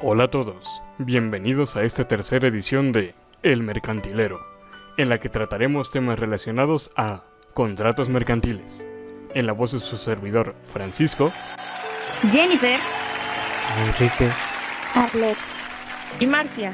Hola a todos, bienvenidos a esta tercera edición de El Mercantilero, en la que trataremos temas relacionados a contratos mercantiles. En la voz de su servidor, Francisco, Jennifer, Enrique, Arlet y Marcia.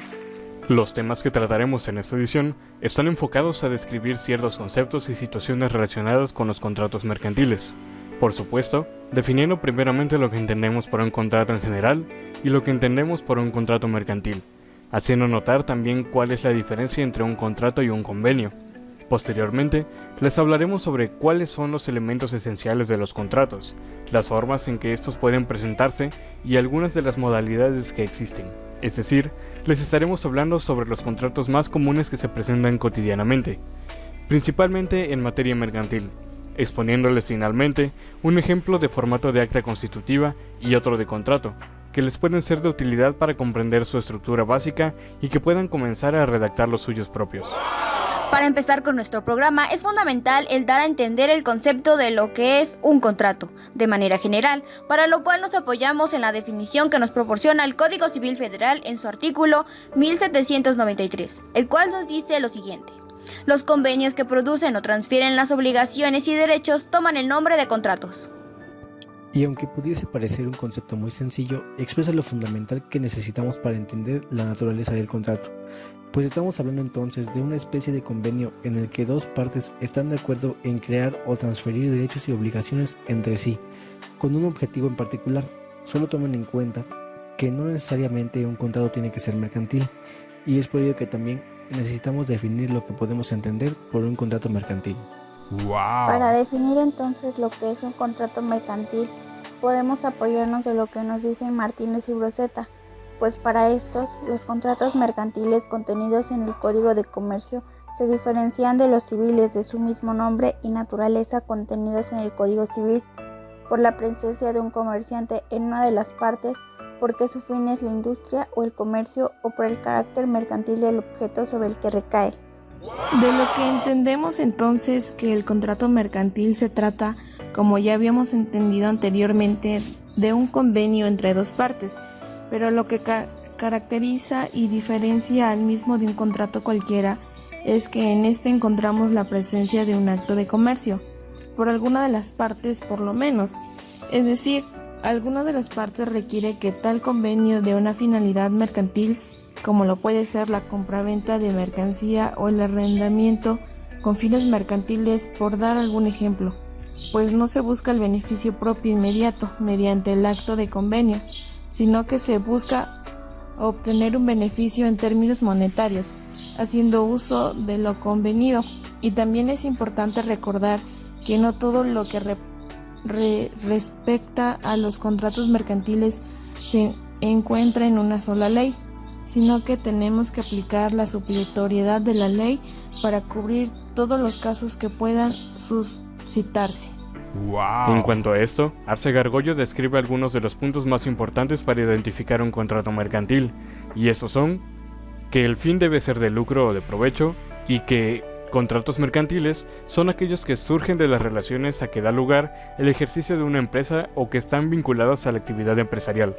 los temas que trataremos en esta edición están enfocados a describir ciertos conceptos y situaciones relacionadas con los contratos mercantiles. Por supuesto, definiendo primeramente lo que entendemos por un contrato en general y lo que entendemos por un contrato mercantil, haciendo notar también cuál es la diferencia entre un contrato y un convenio. Posteriormente, les hablaremos sobre cuáles son los elementos esenciales de los contratos, las formas en que estos pueden presentarse y algunas de las modalidades que existen. Es decir, les estaremos hablando sobre los contratos más comunes que se presentan cotidianamente, principalmente en materia mercantil, exponiéndoles finalmente un ejemplo de formato de acta constitutiva y otro de contrato, que les pueden ser de utilidad para comprender su estructura básica y que puedan comenzar a redactar los suyos propios. para empezar con nuestro programa, es fundamental el dar a entender el concepto de lo que es un contrato, de manera general, para lo cual nos apoyamos en la definición que nos proporciona el Código Civil Federal en su artículo 1793, el cual nos dice lo siguiente: los convenios que producen o transfieren las obligaciones y derechos toman el nombre de contratos. y aunque pudiese parecer un concepto muy sencillo, expresa lo fundamental que necesitamos para entender la naturaleza del contrato, pues estamos hablando entonces de una especie de convenio en el que dos partes están de acuerdo en crear o transferir derechos y obligaciones entre sí, con un objetivo en particular. Solo tomen en cuenta que no necesariamente un contrato tiene que ser mercantil, y es por ello que también necesitamos definir lo que podemos entender por un contrato mercantil. Para definir entonces lo que es un contrato mercantil, podemos apoyarnos de lo que nos dicen Martínez y Broceta, pues para estos, los contratos mercantiles contenidos en el Código de Comercio se diferencian de los civiles de su mismo nombre y naturaleza contenidos en el Código Civil, por la presencia de un comerciante en una de las partes, porque su fin es la industria o el comercio, o por el carácter mercantil del objeto sobre el que recae. De lo que entendemos entonces que el contrato mercantil se trata, como ya habíamos entendido anteriormente, de un convenio entre dos partes, pero lo que caracteriza y diferencia al mismo de un contrato cualquiera es que en este encontramos la presencia de un acto de comercio, por alguna de las partes por lo menos, es decir, alguna de las partes requiere que tal convenio de una finalidad mercantil, como lo puede ser la compraventa de mercancía o el arrendamiento con fines mercantiles, por dar algún ejemplo, pues no se busca el beneficio propio inmediato mediante el acto de convenio, sino que se busca obtener un beneficio en términos monetarios, haciendo uso de lo convenido. Y también es importante recordar que no todo lo que respecta a los contratos mercantiles se encuentra en una sola ley, sino que tenemos que aplicar la supletoriedad de la ley para cubrir todos los casos que puedan suscitarse. En cuanto a esto, Arce Gargollo describe algunos de los puntos más importantes para identificar un contrato mercantil, y estos son que el fin debe ser de lucro o de provecho, y que contratos mercantiles son aquellos que surgen de las relaciones a que da lugar el ejercicio de una empresa o que están vinculadas a la actividad empresarial.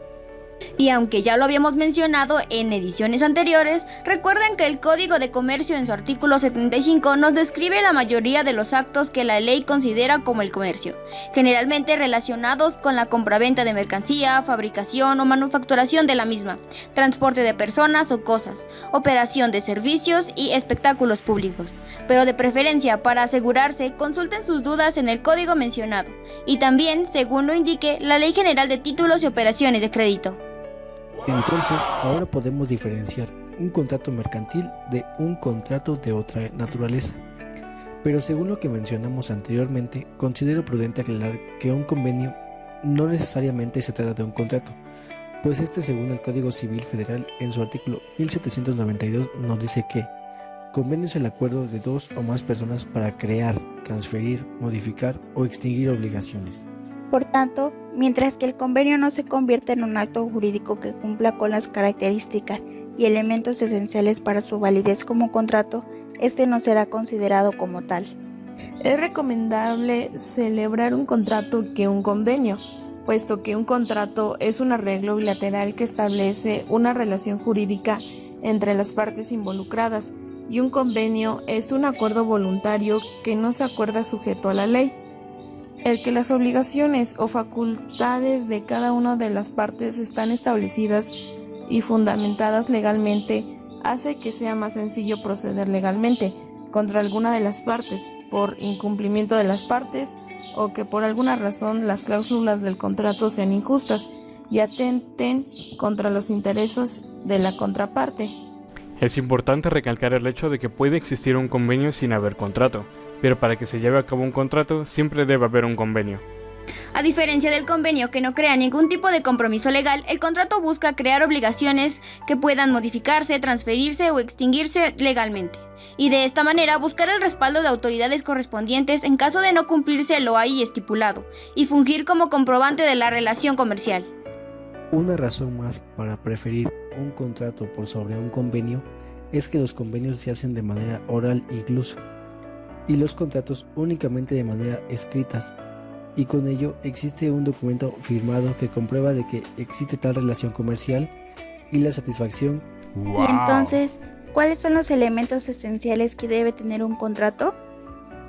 Y aunque ya lo habíamos mencionado en ediciones anteriores, recuerden que el Código de Comercio en su artículo 75 nos describe la mayoría de los actos que la ley considera como el comercio, generalmente relacionados con la compraventa de mercancía, fabricación o manufacturación de la misma, transporte de personas o cosas, operación de servicios y espectáculos públicos. Pero de preferencia, para asegurarse, consulten sus dudas en el código mencionado, y también, según lo indique, la Ley General de Títulos y Operaciones de Crédito. Entonces, ahora podemos diferenciar un contrato mercantil de un contrato de otra naturaleza. Pero según lo que mencionamos anteriormente, considero prudente aclarar que un convenio no necesariamente se trata de un contrato, pues según el Código Civil Federal en su artículo 1792 nos dice que convenio es el acuerdo de dos o más personas para crear, transferir, modificar o extinguir obligaciones. Por tanto, mientras que el convenio no se convierte en un acto jurídico que cumpla con las características y elementos esenciales para su validez como contrato, este no será considerado como tal. Es recomendable celebrar un contrato que un convenio, puesto que un contrato es un arreglo bilateral que establece una relación jurídica entre las partes involucradas, y un convenio es un acuerdo voluntario que no se acuerda sujeto a la ley. El que las obligaciones o facultades de cada una de las partes están establecidas y fundamentadas legalmente hace que sea más sencillo proceder legalmente contra alguna de las partes por incumplimiento de las partes o que por alguna razón las cláusulas del contrato sean injustas y atenten contra los intereses de la contraparte. Es importante recalcar el hecho de que puede existir un convenio sin haber contrato, pero para que se lleve a cabo un contrato siempre debe haber un convenio. A diferencia del convenio que no crea ningún tipo de compromiso legal, el contrato busca crear obligaciones que puedan modificarse, transferirse o extinguirse legalmente, y de esta manera buscar el respaldo de autoridades correspondientes en caso de no cumplirse lo ahí estipulado, y fungir como comprobante de la relación comercial. Una razón más para preferir un contrato por sobre un convenio es que los convenios se hacen de manera oral incluso, y los contratos únicamente de manera escritas, y con ello existe un documento firmado que comprueba de que existe tal relación comercial y la satisfacción. ¡Wow! Y entonces, ¿cuáles son los elementos esenciales que debe tener un contrato?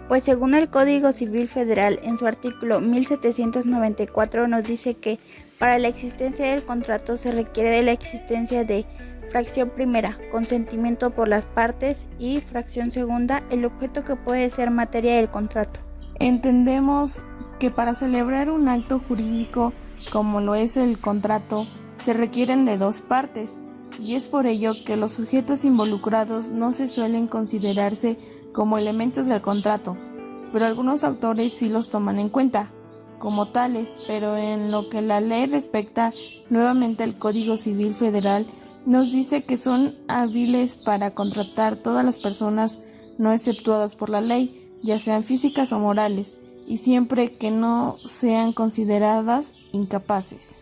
Pues según el Código Civil Federal, en su artículo 1794 nos dice que para la existencia del contrato se requiere de la existencia de fracción primera, consentimiento por las partes, y fracción segunda, el objeto que puede ser materia del contrato. Entendemos que para celebrar un acto jurídico como lo es el contrato se requieren de dos partes, y es por ello que los sujetos involucrados no se suelen considerarse como elementos del contrato, pero algunos autores sí los toman en cuenta como tales, pero en lo que la ley respecta, nuevamente el Código Civil Federal nos dice que son hábiles para contratar todas las personas no exceptuadas por la ley, ya sean físicas o morales, y siempre que no sean consideradas incapaces.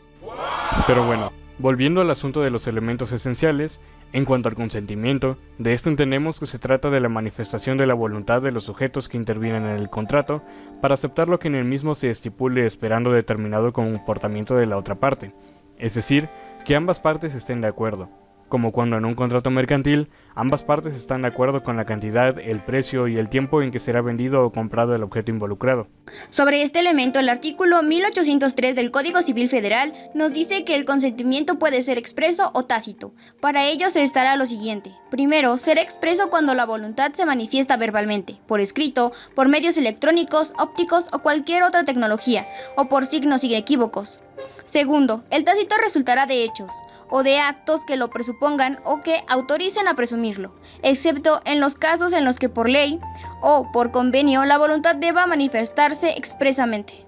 Pero bueno, volviendo al asunto de los elementos esenciales, en cuanto al consentimiento, de esto entendemos que se trata de la manifestación de la voluntad de los sujetos que intervienen en el contrato para aceptar lo que en el mismo se estipule esperando determinado comportamiento de la otra parte, es decir, que ambas partes estén de acuerdo, como cuando en un contrato mercantil ambas partes están de acuerdo con la cantidad, el precio y el tiempo en que será vendido o comprado el objeto involucrado. Sobre este elemento, el artículo 1803 del Código Civil Federal nos dice que el consentimiento puede ser expreso o tácito. Para ello se estará lo siguiente. Primero, será expreso cuando la voluntad se manifiesta verbalmente, por escrito, por medios electrónicos, ópticos o cualquier otra tecnología, o por signos inequívocos. Segundo, el tácito resultará de hechos o de actos que lo presupongan o que autoricen a presumirlo, excepto en los casos en los que por ley o por convenio la voluntad deba manifestarse expresamente.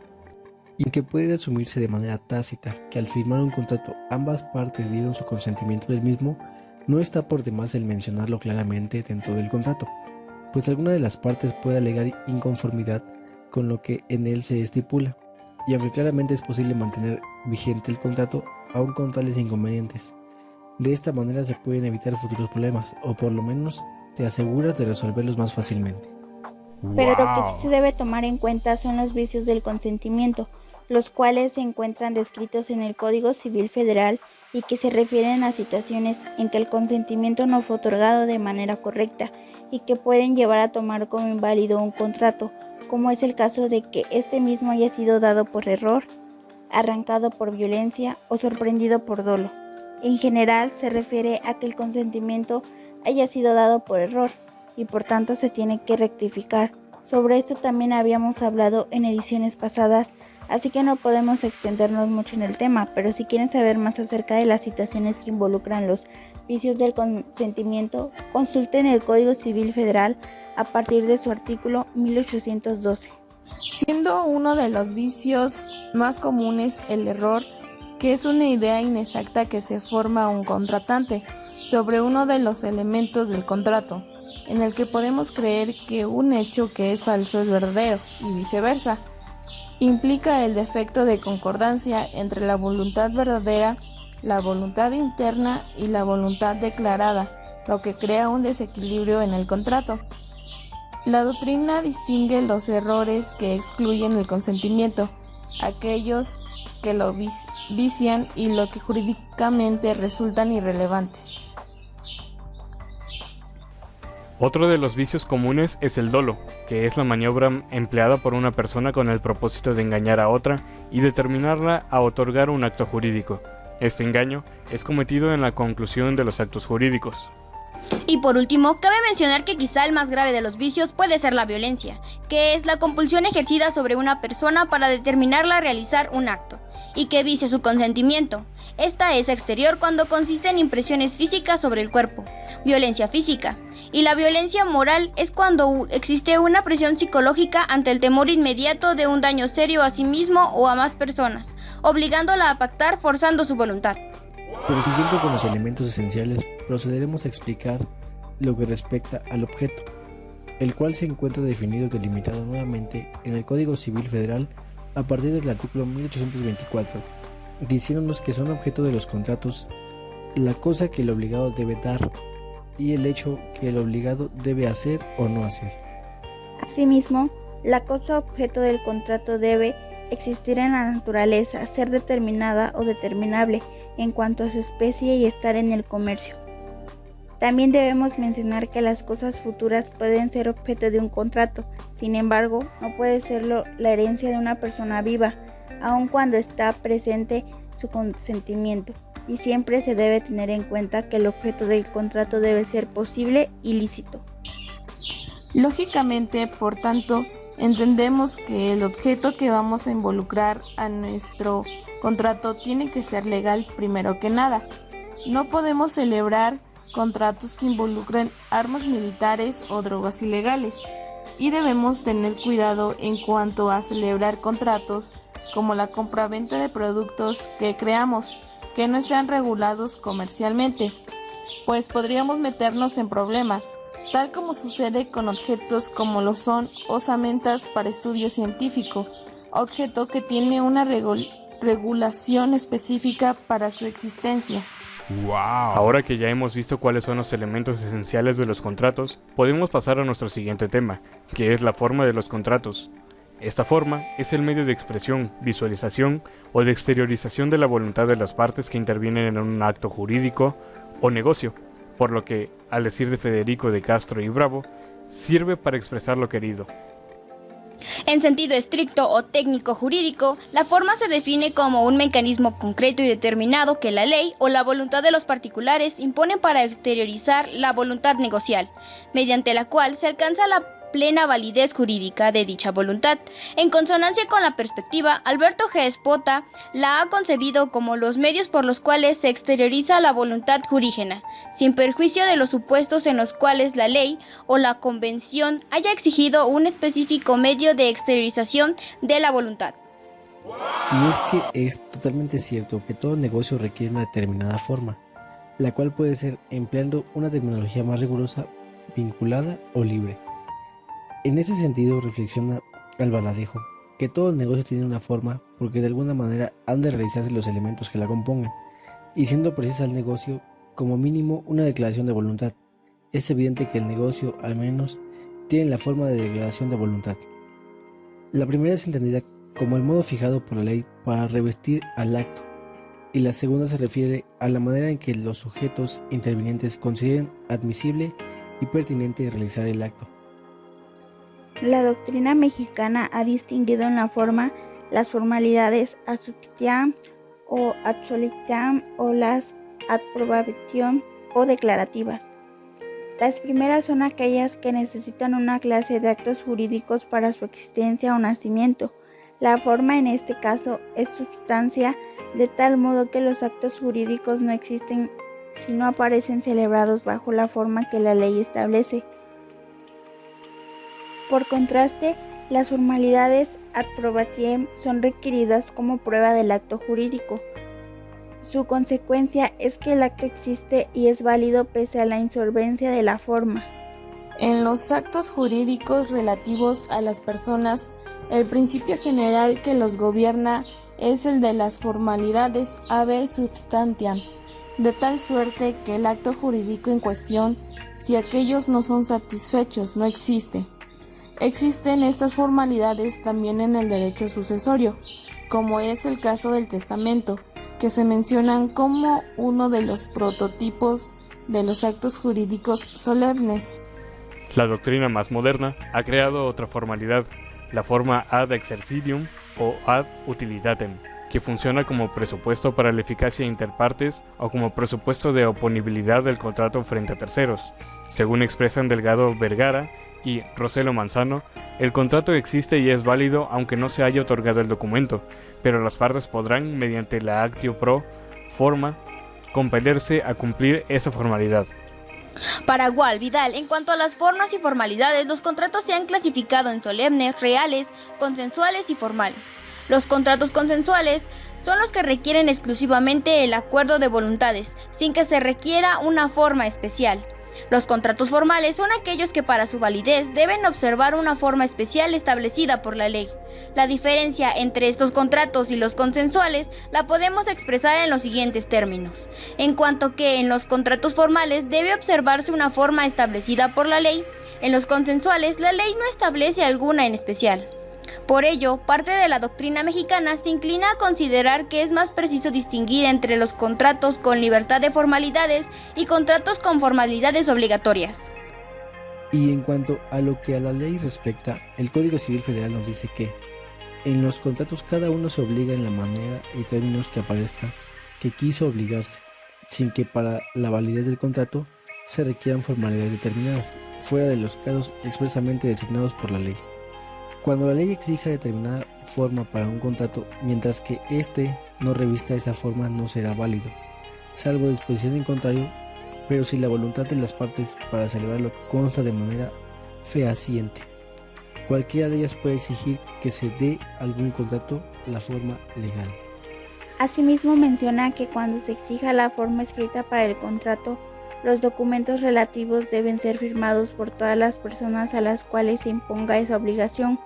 Y que puede asumirse de manera tácita que al firmar un contrato ambas partes dieron su consentimiento del mismo, no está por demás el mencionarlo claramente dentro del contrato, pues alguna de las partes puede alegar inconformidad con lo que en él se estipula, y aunque claramente es posible mantener vigente el contrato, aún con tales inconvenientes. De esta manera se pueden evitar futuros problemas, o por lo menos te aseguras de resolverlos más fácilmente. Pero lo que sí se debe tomar en cuenta son los vicios del consentimiento, los cuales se encuentran descritos en el Código Civil Federal y que se refieren a situaciones en que el consentimiento no fue otorgado de manera correcta y que pueden llevar a tomar como inválido un contrato, como es el caso de que este mismo haya sido dado por error, arrancado por violencia o sorprendido por dolo. En general se refiere a que el consentimiento haya sido dado por error y por tanto se tiene que rectificar. Sobre esto también habíamos hablado en ediciones pasadas, así que no podemos extendernos mucho en el tema, pero si quieren saber más acerca de las situaciones que involucran los vicios del consentimiento, consulten el Código Civil Federal a partir de su artículo 1812. Siendo uno de los vicios más comunes el error, que es una idea inexacta que se forma un contratante sobre uno de los elementos del contrato, en el que podemos creer que un hecho que es falso es verdadero y viceversa. Implica el defecto de concordancia entre la voluntad verdadera, la voluntad interna y la voluntad declarada, lo que crea un desequilibrio en el contrato. La doctrina distingue los errores que excluyen el consentimiento aquellos que lo vician y lo que jurídicamente resultan irrelevantes. Otro de los vicios comunes es el dolo, que es la maniobra empleada por una persona con el propósito de engañar a otra y determinarla a otorgar un acto jurídico. Este engaño es cometido en la conclusión de los actos jurídicos. Y por último, cabe mencionar que quizá el más grave de los vicios puede ser la violencia, que es la compulsión ejercida sobre una persona para determinarla a realizar un acto, y que vicia su consentimiento. Esta es exterior cuando consiste en impresiones físicas sobre el cuerpo, violencia física, y la violencia moral es cuando existe una presión psicológica ante el temor inmediato de un daño serio a sí mismo o a más personas, obligándola a pactar forzando su voluntad. Pero siguiendo con los elementos esenciales, procederemos a explicar lo que respecta al objeto, el cual se encuentra definido y delimitado nuevamente en el Código Civil Federal a partir del artículo 1824, diciéndonos que son objeto de los contratos la cosa que el obligado debe dar y el hecho que el obligado debe hacer o no hacer. Asimismo, la cosa objeto del contrato debe existir en la naturaleza, ser determinada o determinable en cuanto a su especie y estar en el comercio. También debemos mencionar que las cosas futuras pueden ser objeto de un contrato, sin embargo, no puede serlo la herencia de una persona viva, aun cuando está presente su consentimiento, y siempre se debe tener en cuenta que el objeto del contrato debe ser posible y lícito. Lógicamente, por tanto, entendemos que el objeto que vamos a involucrar a nuestro contrato tiene que ser legal primero que nada. No podemos celebrar contratos que involucren armas militares o drogas ilegales, y debemos tener cuidado en cuanto a celebrar contratos como la compraventa de productos que creamos que no sean regulados comercialmente, pues podríamos meternos en problemas, tal como sucede con objetos como lo son osamentas para estudio científico, objeto que tiene una regulación específica para su existencia. ¡Wow! Ahora que ya hemos visto cuáles son los elementos esenciales de los contratos, podemos pasar a nuestro siguiente tema, que es la forma de los contratos. Esta forma es el medio de expresión, visualización o de exteriorización de la voluntad de las partes que intervienen en un acto jurídico o negocio, por lo que, al decir de Federico de Castro y Bravo, sirve para expresar lo querido. En sentido estricto o técnico jurídico, la forma se define como un mecanismo concreto y determinado que la ley o la voluntad de los particulares imponen para exteriorizar la voluntad negocial, mediante la cual se alcanza la plena validez jurídica de dicha voluntad. En consonancia con la perspectiva, Alberto G. Espota la ha concebido como los medios por los cuales se exterioriza la voluntad jurígena, sin perjuicio de los supuestos en los cuales la ley o la convención haya exigido un específico medio de exteriorización de la voluntad. Y es que es totalmente cierto que todo negocio requiere una determinada forma, la cual puede ser empleando una terminología más rigurosa, vinculada o libre. En ese sentido reflexiona Albaladejo que todo negocio tiene una forma porque de alguna manera han de realizarse los elementos que la compongan, y siendo precisa el negocio, como mínimo una declaración de voluntad. Es evidente que el negocio, al menos, tiene la forma de declaración de voluntad. La primera es entendida como el modo fijado por la ley para revestir al acto, y la segunda se refiere a la manera en que los sujetos intervinientes consideren admisible y pertinente realizar el acto. La doctrina mexicana ha distinguido en la forma las formalidades assumptiam o absolutam o las ad probationem o declarativas. Las primeras son aquellas que necesitan una clase de actos jurídicos para su existencia o nacimiento. La forma en este caso es substancia, de tal modo que los actos jurídicos no existen si no aparecen celebrados bajo la forma que la ley establece. Por contraste, las formalidades ad probatiem son requeridas como prueba del acto jurídico. Su consecuencia es que el acto existe y es válido pese a la insolvencia de la forma. En los actos jurídicos relativos a las personas, el principio general que los gobierna es el de las formalidades habeas substantiam, de tal suerte que el acto jurídico en cuestión, si aquellos no son satisfechos, no existe. Existen estas formalidades también en el derecho sucesorio, como es el caso del testamento, que se mencionan como uno de los prototipos de los actos jurídicos solemnes. La doctrina más moderna ha creado otra formalidad, la forma ad exercitium o ad utilitatem, que funciona como presupuesto para la eficacia inter partes o como presupuesto de oponibilidad del contrato frente a terceros. Según expresan Delgado Vergara y Roselo Manzano, el contrato existe y es válido aunque no se haya otorgado el documento, pero las partes podrán, mediante la actio pro forma, compelerse a cumplir esa formalidad. Para Gual Vidal, en cuanto a las formas y formalidades, los contratos se han clasificado en solemnes, reales, consensuales y formales. Los contratos consensuales son los que requieren exclusivamente el acuerdo de voluntades, sin que se requiera una forma especial. Los contratos formales son aquellos que para su validez deben observar una forma especial establecida por la ley. La diferencia entre estos contratos y los consensuales la podemos expresar en los siguientes términos. En cuanto que en los contratos formales debe observarse una forma establecida por la ley, en los consensuales la ley no establece alguna en especial. Por ello, parte de la doctrina mexicana se inclina a considerar que es más preciso distinguir entre los contratos con libertad de formalidades y contratos con formalidades obligatorias. Y en cuanto a lo que a la ley respecta, el Código Civil Federal nos dice que en los contratos cada uno se obliga en la manera y términos que aparezca que quiso obligarse, sin que para la validez del contrato se requieran formalidades determinadas, fuera de los casos expresamente designados por la ley. Cuando la ley exija determinada forma para un contrato, mientras que éste no revista esa forma, no será válido, salvo disposición en contrario, pero si la voluntad de las partes para celebrarlo consta de manera fehaciente. Cualquiera de ellas puede exigir que se dé algún contrato la forma legal. Asimismo menciona que cuando se exija la forma escrita para el contrato, los documentos relativos deben ser firmados por todas las personas a las cuales se imponga esa obligación.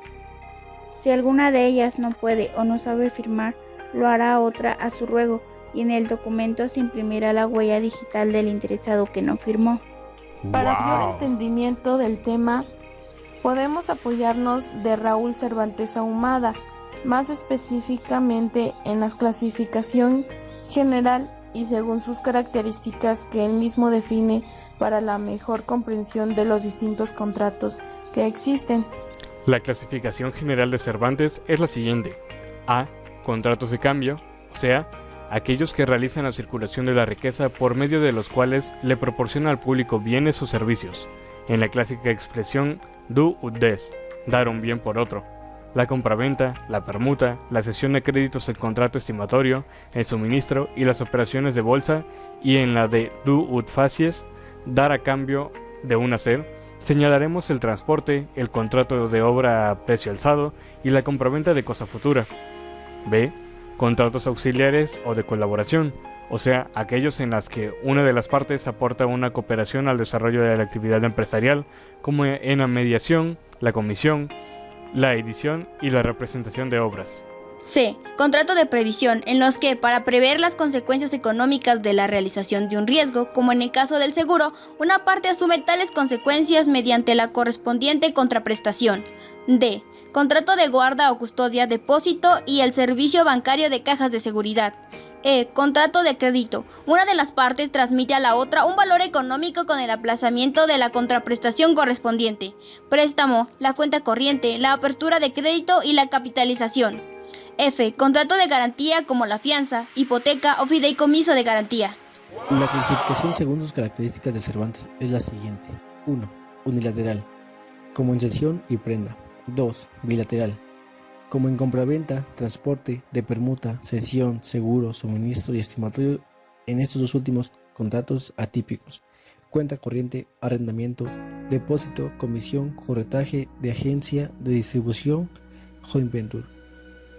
Si alguna de ellas no puede o no sabe firmar, lo hará otra a su ruego, y en el documento se imprimirá la huella digital del interesado que no firmó. Para mayor entendimiento del tema, podemos apoyarnos de Raúl Cervantes Ahumada, más específicamente en la clasificación general y según sus características que él mismo define para la mejor comprensión de los distintos contratos que existen. La clasificación general de Cervantes es la siguiente. A. Contratos de cambio, o sea, aquellos que realizan la circulación de la riqueza por medio de los cuales le proporciona al público bienes o servicios. En la clásica expresión do ut des, dar un bien por otro. La compraventa, la permuta, la cesión de créditos del contrato estimatorio, el suministro y las operaciones de bolsa, y en la de do ut facies, dar a cambio de un hacer, señalaremos el transporte, el contrato de obra a precio alzado y la compraventa de cosa futura. B. Contratos auxiliares o de colaboración, o sea, aquellos en las que una de las partes aporta una cooperación al desarrollo de la actividad empresarial, como en la mediación, la comisión, la edición y la representación de obras. C. Contrato de previsión, en los que, para prever las consecuencias económicas de la realización de un riesgo, como en el caso del seguro, una parte asume tales consecuencias mediante la correspondiente contraprestación. D. Contrato de guarda o custodia, depósito y el servicio bancario de cajas de seguridad. E. Contrato de crédito. Una de las partes transmite a la otra un valor económico con el aplazamiento de la contraprestación correspondiente. Préstamo, la cuenta corriente, la apertura de crédito y la capitalización. F. Contrato de garantía como la fianza, hipoteca o fideicomiso de garantía. La clasificación según sus características de Cervantes es la siguiente. 1. Unilateral, como en cesión y prenda. 2. Bilateral, como en compraventa, transporte, de permuta, cesión, seguro, suministro y estimatorio, en estos dos últimos contratos atípicos. Cuenta corriente, arrendamiento, depósito, comisión, corretaje, de agencia, de distribución, joint venture.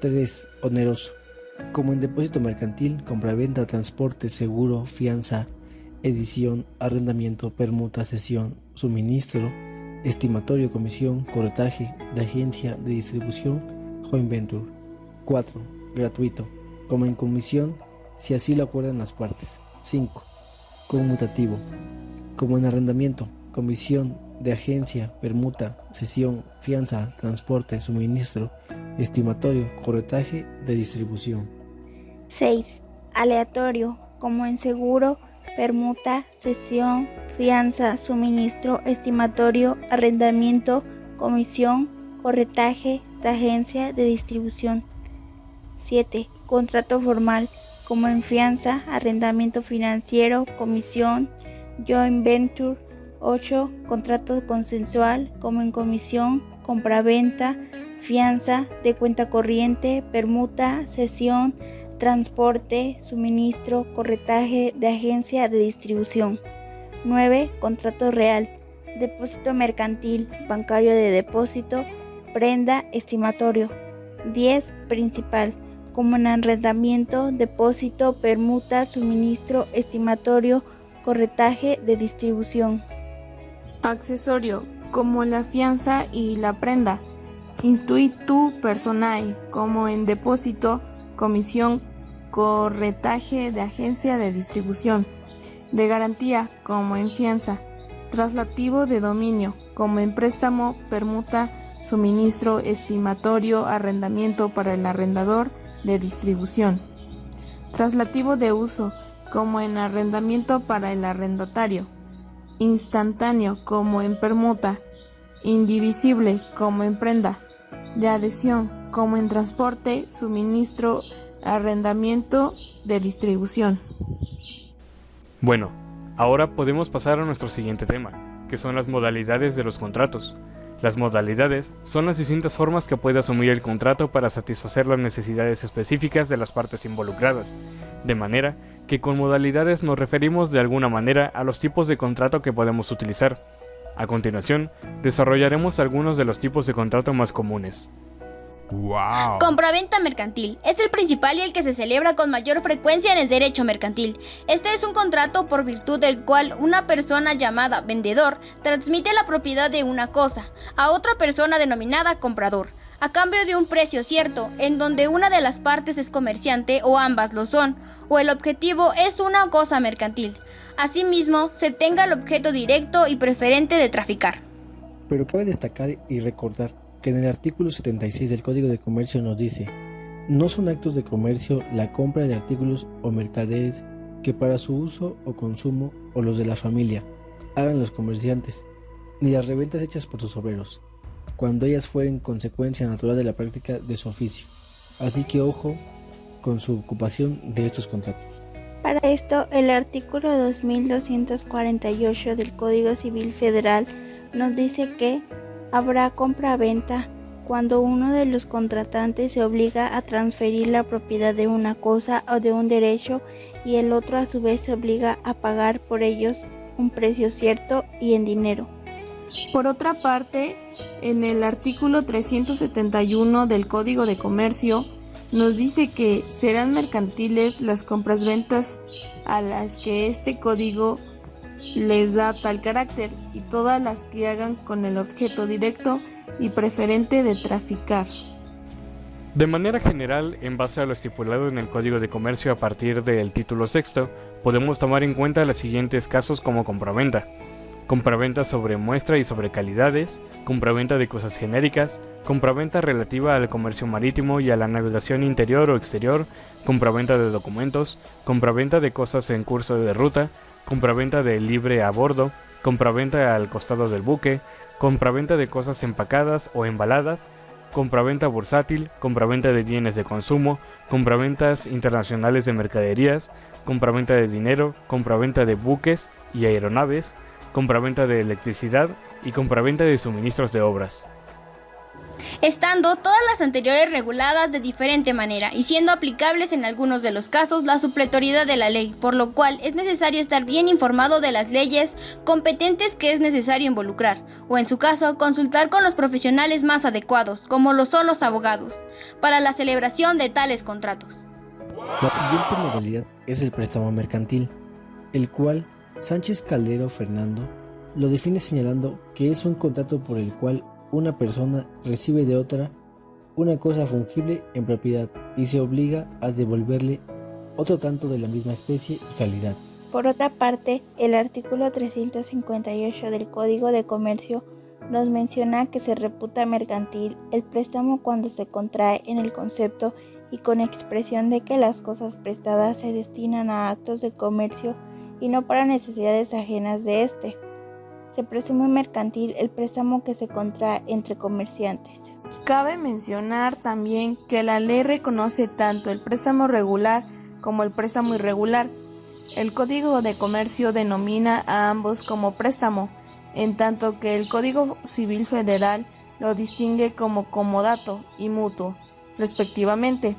3. Oneroso, como en depósito mercantil, compraventa, transporte, seguro, fianza, edición, arrendamiento, permuta, cesión, suministro, estimatorio, comisión, corretaje, de agencia, de distribución, joint venture. 4. Gratuito, como en comisión, si así lo acuerdan las partes. 5. Conmutativo, como en arrendamiento, comisión, de agencia, permuta, cesión, fianza, transporte, suministro, estimatorio, corretaje de distribución. 6. Aleatorio, como en seguro, permuta, cesión, fianza, suministro, estimatorio, arrendamiento, comisión, corretaje de agencia de distribución. 7. Contrato formal, como en fianza, arrendamiento financiero, comisión, joint venture. 8. Contrato consensual, como en comisión, compraventa, fianza, de cuenta corriente, permuta, cesión, transporte, suministro, corretaje de agencia de distribución. 9. Contrato real, depósito mercantil, bancario de depósito, prenda, estimatorio. 10. Principal, como en arrendamiento, depósito, permuta, suministro, estimatorio, corretaje de distribución. Accesorio, como la fianza y la prenda. Institutu personae, como en depósito, comisión, corretaje de agencia de distribución. De garantía, como en fianza. Traslativo de dominio, como en préstamo, permuta, suministro, estimatorio, arrendamiento para el arrendador de distribución. Traslativo de uso, como en arrendamiento para el arrendatario. Instantáneo, como en permuta. Indivisible, como en prenda. De adhesión, como en transporte, suministro, arrendamiento de distribución. Bueno, ahora podemos pasar a nuestro siguiente tema, que son las modalidades de los contratos. Las modalidades son las distintas formas que puede asumir el contrato para satisfacer las necesidades específicas de las partes involucradas, de manera que con modalidades nos referimos de alguna manera a los tipos de contrato que podemos utilizar. A continuación, desarrollaremos algunos de los tipos de contrato más comunes. ¡Wow! Compraventa mercantil es el principal y el que se celebra con mayor frecuencia en el derecho mercantil. Este es un contrato por virtud del cual una persona llamada vendedor transmite la propiedad de una cosa a otra persona denominada comprador, a cambio de un precio cierto, en donde una de las partes es comerciante o ambas lo son, o el objetivo es una cosa mercantil. Asimismo, se tenga el objeto directo y preferente de traficar. Pero cabe destacar y recordar que en el artículo 76 del Código de Comercio nos dice: no son actos de comercio la compra de artículos o mercaderes que para su uso o consumo o los de la familia hagan los comerciantes, ni las reventas hechas por sus obreros, cuando ellas fueren consecuencia natural de la práctica de su oficio. Así que ojo con su ocupación de estos contratos. Para esto, el artículo 2248 del Código Civil Federal nos dice que habrá compra-venta cuando uno de los contratantes se obliga a transferir la propiedad de una cosa o de un derecho y el otro a su vez se obliga a pagar por ellos un precio cierto y en dinero. Por otra parte, en el artículo 371 del Código de Comercio nos dice que serán mercantiles las compras-ventas a las que este código les da tal carácter y todas las que hagan con el objeto directo y preferente de traficar. De manera general, en base a lo estipulado en el Código de Comercio a partir del título sexto, podemos tomar en cuenta los siguientes casos como compraventa. Compraventa sobre muestra y sobre calidades, compraventa de cosas genéricas, compraventa relativa al comercio marítimo y a la navegación interior o exterior, compraventa de documentos, compraventa de cosas en curso de ruta, compraventa de libre a bordo, compraventa al costado del buque, compraventa de cosas empacadas o embaladas, compraventa bursátil, compraventa de bienes de consumo, compraventas internacionales de mercaderías, compraventa de dinero, compraventa de buques y aeronaves, compraventa de electricidad y compraventa de suministros de obras. Estando todas las anteriores reguladas de diferente manera y siendo aplicables en algunos de los casos la supletoriedad de la ley, por lo cual es necesario estar bien informado de las leyes competentes que es necesario involucrar, o en su caso consultar con los profesionales más adecuados, como lo son los abogados, para la celebración de tales contratos. La siguiente modalidad es el préstamo mercantil, el cual Sánchez Caldero Fernando lo define señalando que es un contrato por el cual una persona recibe de otra una cosa fungible en propiedad y se obliga a devolverle otro tanto de la misma especie y calidad. Por otra parte, el artículo 358 del Código de Comercio nos menciona que se reputa mercantil el préstamo cuando se contrae en el concepto y con expresión de que las cosas prestadas se destinan a actos de comercio y no para necesidades ajenas de éste. Se presume mercantil el préstamo que se contrae entre comerciantes. Cabe mencionar también que la ley reconoce tanto el préstamo regular como el préstamo irregular. El Código de Comercio denomina a ambos como préstamo, en tanto que el Código Civil Federal lo distingue como comodato y mutuo, respectivamente.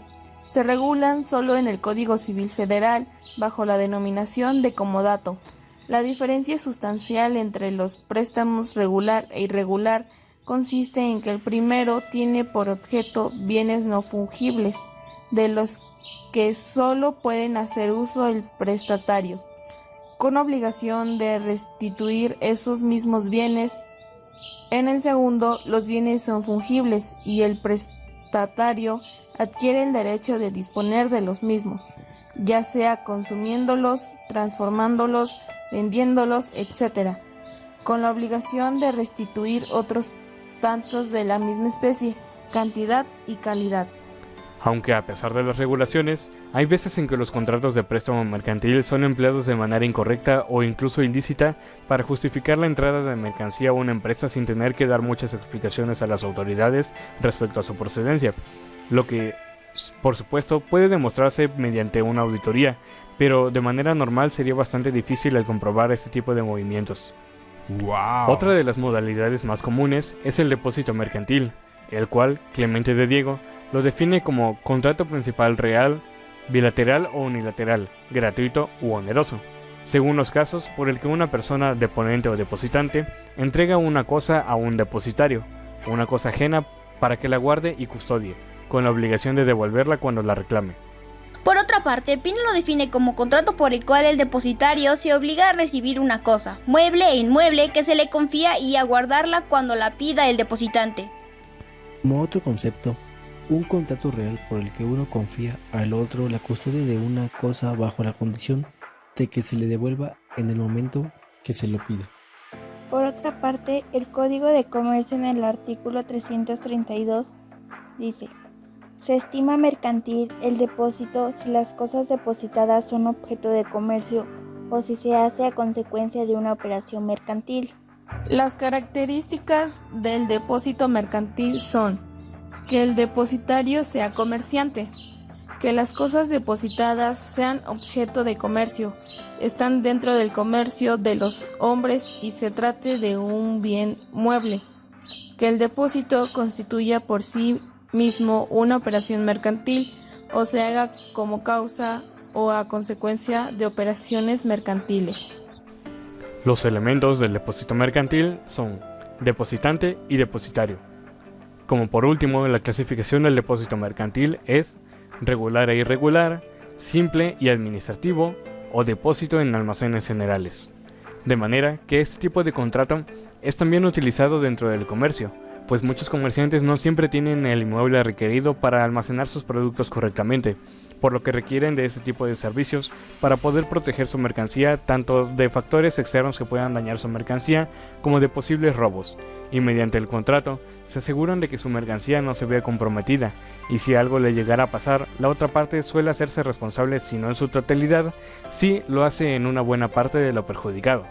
Se regulan solo en el Código Civil Federal bajo la denominación de comodato. La diferencia sustancial entre los préstamos regular e irregular consiste en que el primero tiene por objeto bienes no fungibles, de los que solo pueden hacer uso el prestatario, con obligación de restituir esos mismos bienes. En el segundo, los bienes son fungibles y el prestatario adquiere el derecho de disponer de los mismos, ya sea consumiéndolos, transformándolos, vendiéndolos, etc., con la obligación de restituir otros tantos de la misma especie, cantidad y calidad. Aunque a pesar de las regulaciones, hay veces en que los contratos de préstamo mercantil son empleados de manera incorrecta o incluso ilícita para justificar la entrada de mercancía a una empresa sin tener que dar muchas explicaciones a las autoridades respecto a su procedencia, lo que, por supuesto, puede demostrarse mediante una auditoría, pero de manera normal sería bastante difícil el comprobar este tipo de movimientos. ¡Wow! Otra de las modalidades más comunes es el depósito mercantil, el cual Clemente de Diego lo define como contrato principal real, bilateral o unilateral, gratuito u oneroso, según los casos por el que una persona deponente o depositante entrega una cosa a un depositario, una cosa ajena para que la guarde y custodie, con la obligación de devolverla cuando la reclame. Por otra parte, Pino lo define como contrato por el cual el depositario se obliga a recibir una cosa, mueble e inmueble, que se le confía y a guardarla cuando la pida el depositante. Como otro concepto, un contrato real por el que uno confía al otro la custodia de una cosa bajo la condición de que se le devuelva en el momento que se lo pida. Por otra parte, el Código de Comercio en el artículo 332 dice: se estima mercantil el depósito si las cosas depositadas son objeto de comercio o si se hace a consecuencia de una operación mercantil. Las características del depósito mercantil son que el depositario sea comerciante, que las cosas depositadas sean objeto de comercio, están dentro del comercio de los hombres y se trate de un bien mueble, que el depósito constituya por sí mismo una operación mercantil o se haga como causa o a consecuencia de operaciones mercantiles. Los elementos del depósito mercantil son depositante y depositario. Como por último, la clasificación del depósito mercantil es regular e irregular, simple y administrativo o depósito en almacenes generales. De manera que este tipo de contrato es también utilizado dentro del comercio, pues muchos comerciantes no siempre tienen el inmueble requerido para almacenar sus productos correctamente, por lo que requieren de este tipo de servicios para poder proteger su mercancía tanto de factores externos que puedan dañar su mercancía como de posibles robos, y mediante el contrato se aseguran de que su mercancía no se vea comprometida, y si algo le llegara a pasar, la otra parte suele hacerse responsable, si no en su totalidad, sí lo hace en una buena parte de lo perjudicado,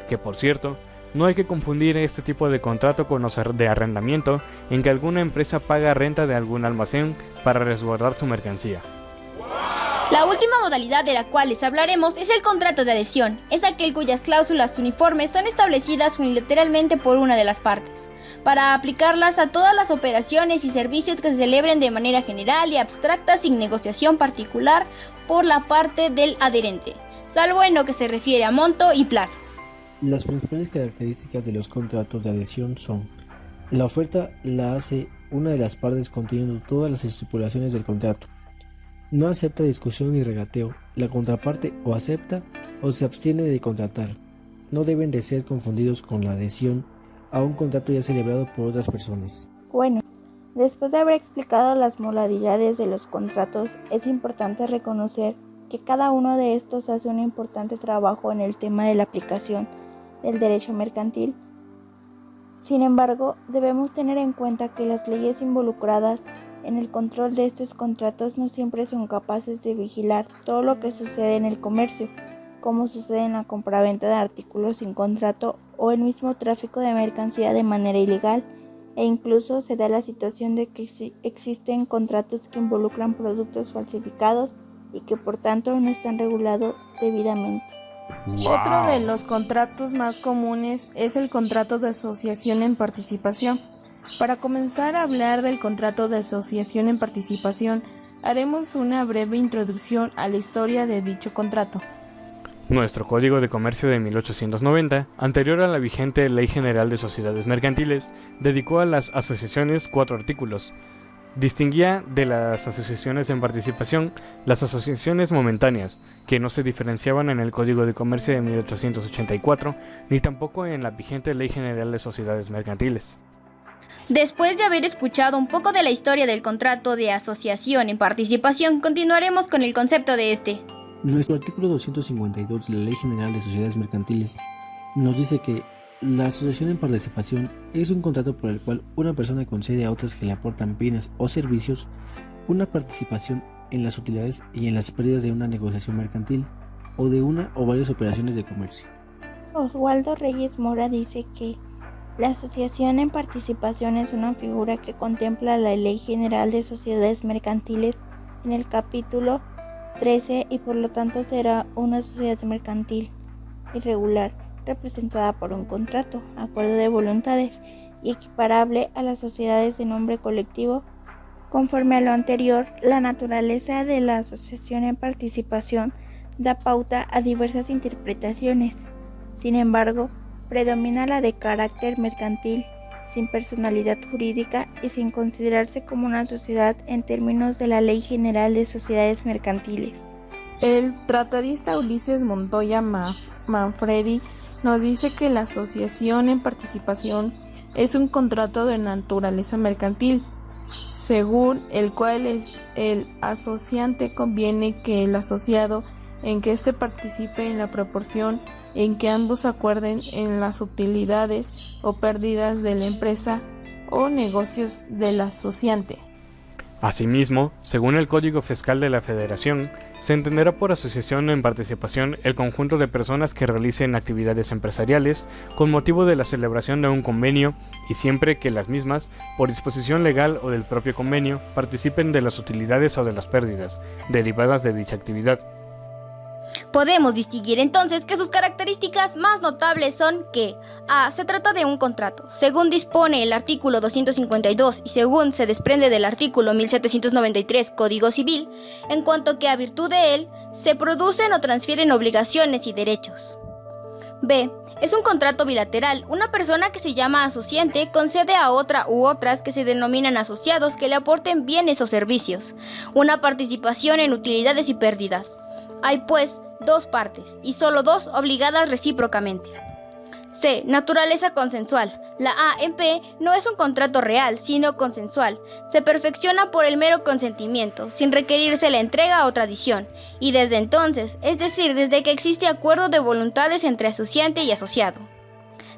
que por cierto, no hay que confundir este tipo de contrato con los de arrendamiento, en que alguna empresa paga renta de algún almacén para resguardar su mercancía. La última modalidad de la cual les hablaremos es el contrato de adhesión. Es aquel cuyas cláusulas uniformes son establecidas unilateralmente por una de las partes, para aplicarlas a todas las operaciones y servicios que se celebren de manera general y abstracta sin negociación particular por la parte del adherente, salvo en lo que se refiere a monto y plazo. Las principales características de los contratos de adhesión son: la oferta la hace una de las partes conteniendo todas las estipulaciones del contrato. No acepta discusión ni regateo. La contraparte o acepta o se abstiene de contratar. No deben de ser confundidos con la adhesión a un contrato ya celebrado por otras personas. Bueno, después de haber explicado las modalidades de los contratos, es importante reconocer que cada uno de estos hace un importante trabajo en el tema de la aplicación del derecho mercantil. Sin embargo, debemos tener en cuenta que las leyes involucradas en el control de estos contratos no siempre son capaces de vigilar todo lo que sucede en el comercio, como sucede en la compraventa de artículos sin contrato o el mismo tráfico de mercancía de manera ilegal, e incluso se da la situación de que existen contratos que involucran productos falsificados y que por tanto no están regulados debidamente. Otro de los contratos más comunes es el contrato de asociación en participación. Para comenzar a hablar del contrato de asociación en participación, haremos una breve introducción a la historia de dicho contrato. Nuestro Código de Comercio de 1890, anterior a la vigente Ley General de Sociedades Mercantiles, dedicó a las asociaciones 4 artículos. Distinguía de las asociaciones en participación las asociaciones momentáneas, que no se diferenciaban en el Código de Comercio de 1884, ni tampoco en la vigente Ley General de Sociedades Mercantiles. Después de haber escuchado un poco de la historia del contrato de asociación en participación, continuaremos con el concepto de este. Nuestro artículo 252 de la Ley General de Sociedades Mercantiles nos dice que la asociación en participación es un contrato por el cual una persona concede a otras que le aportan bienes o servicios una participación en las utilidades y en las pérdidas de una negociación mercantil o de una o varias operaciones de comercio. Oswaldo Reyes Mora dice que la asociación en participación es una figura que contempla la Ley General de Sociedades Mercantiles en el capítulo 13 y por lo tanto será una sociedad mercantil irregular representada por un contrato, acuerdo de voluntades y equiparable a las sociedades de nombre colectivo. Conforme a lo anterior, la naturaleza de la asociación en participación da pauta a diversas interpretaciones. Sin embargo, predomina la de carácter mercantil, sin personalidad jurídica y sin considerarse como una sociedad en términos de la Ley General de Sociedades Mercantiles. El tratadista Ulises Montoya Manfredi nos dice que la asociación en participación es un contrato de naturaleza mercantil, según el cual el asociante conviene que el asociado en que éste participe en la proporción en que ambos acuerden en las utilidades o pérdidas de la empresa o negocios del asociante. Asimismo, según el Código Fiscal de la Federación, se entenderá por asociación en participación el conjunto de personas que realicen actividades empresariales con motivo de la celebración de un convenio y siempre que las mismas, por disposición legal o del propio convenio, participen de las utilidades o de las pérdidas derivadas de dicha actividad. Podemos distinguir entonces que sus características más notables son que a. Se trata de un contrato, según dispone el artículo 252 y según se desprende del artículo 1793 Código Civil, en cuanto que a virtud de él se producen o transfieren obligaciones y derechos. B. Es un contrato bilateral. Una persona que se llama asociante concede a otra u otras que se denominan asociados que le aporten bienes o servicios, una participación en utilidades y pérdidas. Hay pues dos partes, y solo dos obligadas recíprocamente. C. Naturaleza consensual. La AMP no es un contrato real, sino consensual. Se perfecciona por el mero consentimiento, sin requerirse la entrega o tradición, y desde entonces, es decir, desde que existe acuerdo de voluntades entre asociante y asociado.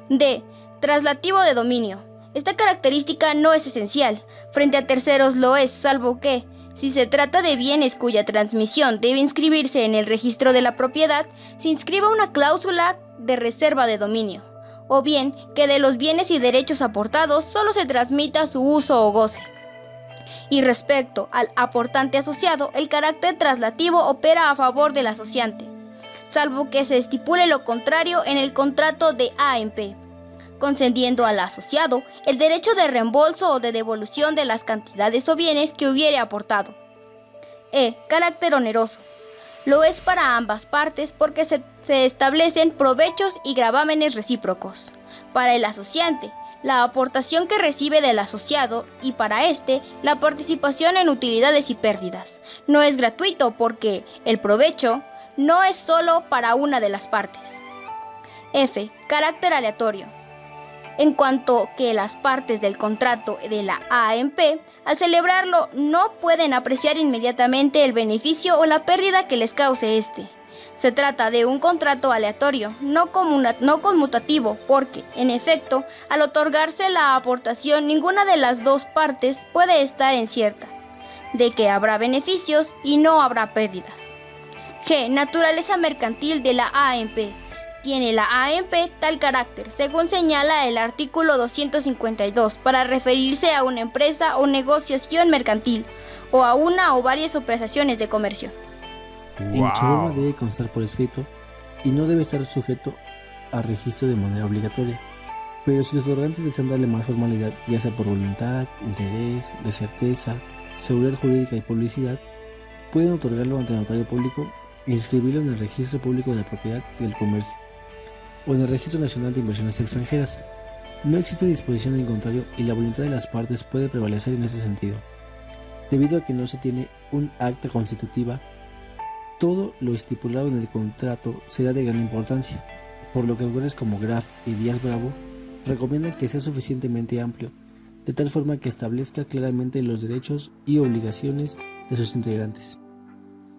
D. Traslativo de dominio. Esta característica no es esencial. Frente a terceros lo es, salvo que, si se trata de bienes cuya transmisión debe inscribirse en el registro de la propiedad, se inscriba una cláusula de reserva de dominio, o bien que de los bienes y derechos aportados solo se transmita su uso o goce. Y respecto al aportante asociado, el carácter traslativo opera a favor del asociante, salvo que se estipule lo contrario en el contrato de AMP, concediendo al asociado el derecho de reembolso o de devolución de las cantidades o bienes que hubiere aportado. E. Carácter oneroso. Lo es para ambas partes porque se establecen provechos y gravámenes recíprocos. Para el asociante, la aportación que recibe del asociado y para éste, la participación en utilidades y pérdidas. No es gratuito porque el provecho no es solo para una de las partes. F. Carácter aleatorio. En cuanto que las partes del contrato de la AMP, al celebrarlo, no pueden apreciar inmediatamente el beneficio o la pérdida que les cause este. Se trata de un contrato aleatorio, no conmutativo, porque, en efecto, al otorgarse la aportación, ninguna de las dos partes puede estar incierta de que habrá beneficios y no habrá pérdidas. G. Naturaleza mercantil de la AMP. Tiene la AMP tal carácter, según señala el artículo 252, para referirse a una empresa o negociación mercantil, o a una o varias operaciones de comercio. En su forma debe constar por escrito y no debe estar sujeto a registro de manera obligatoria. Pero si los otorgantes desean darle más formalidad, ya sea por voluntad, interés, de certeza, seguridad jurídica y publicidad, pueden otorgarlo ante notario público e inscribirlo en el Registro Público de la Propiedad y del Comercio o en el Registro Nacional de Inversiones Extranjeras. No existe disposición en contrario y la voluntad de las partes puede prevalecer en ese sentido. Debido a que no se tiene un acta constitutiva, todo lo estipulado en el contrato será de gran importancia, por lo que autores como Graf y Díaz Bravo recomiendan que sea suficientemente amplio, de tal forma que establezca claramente los derechos y obligaciones de sus integrantes.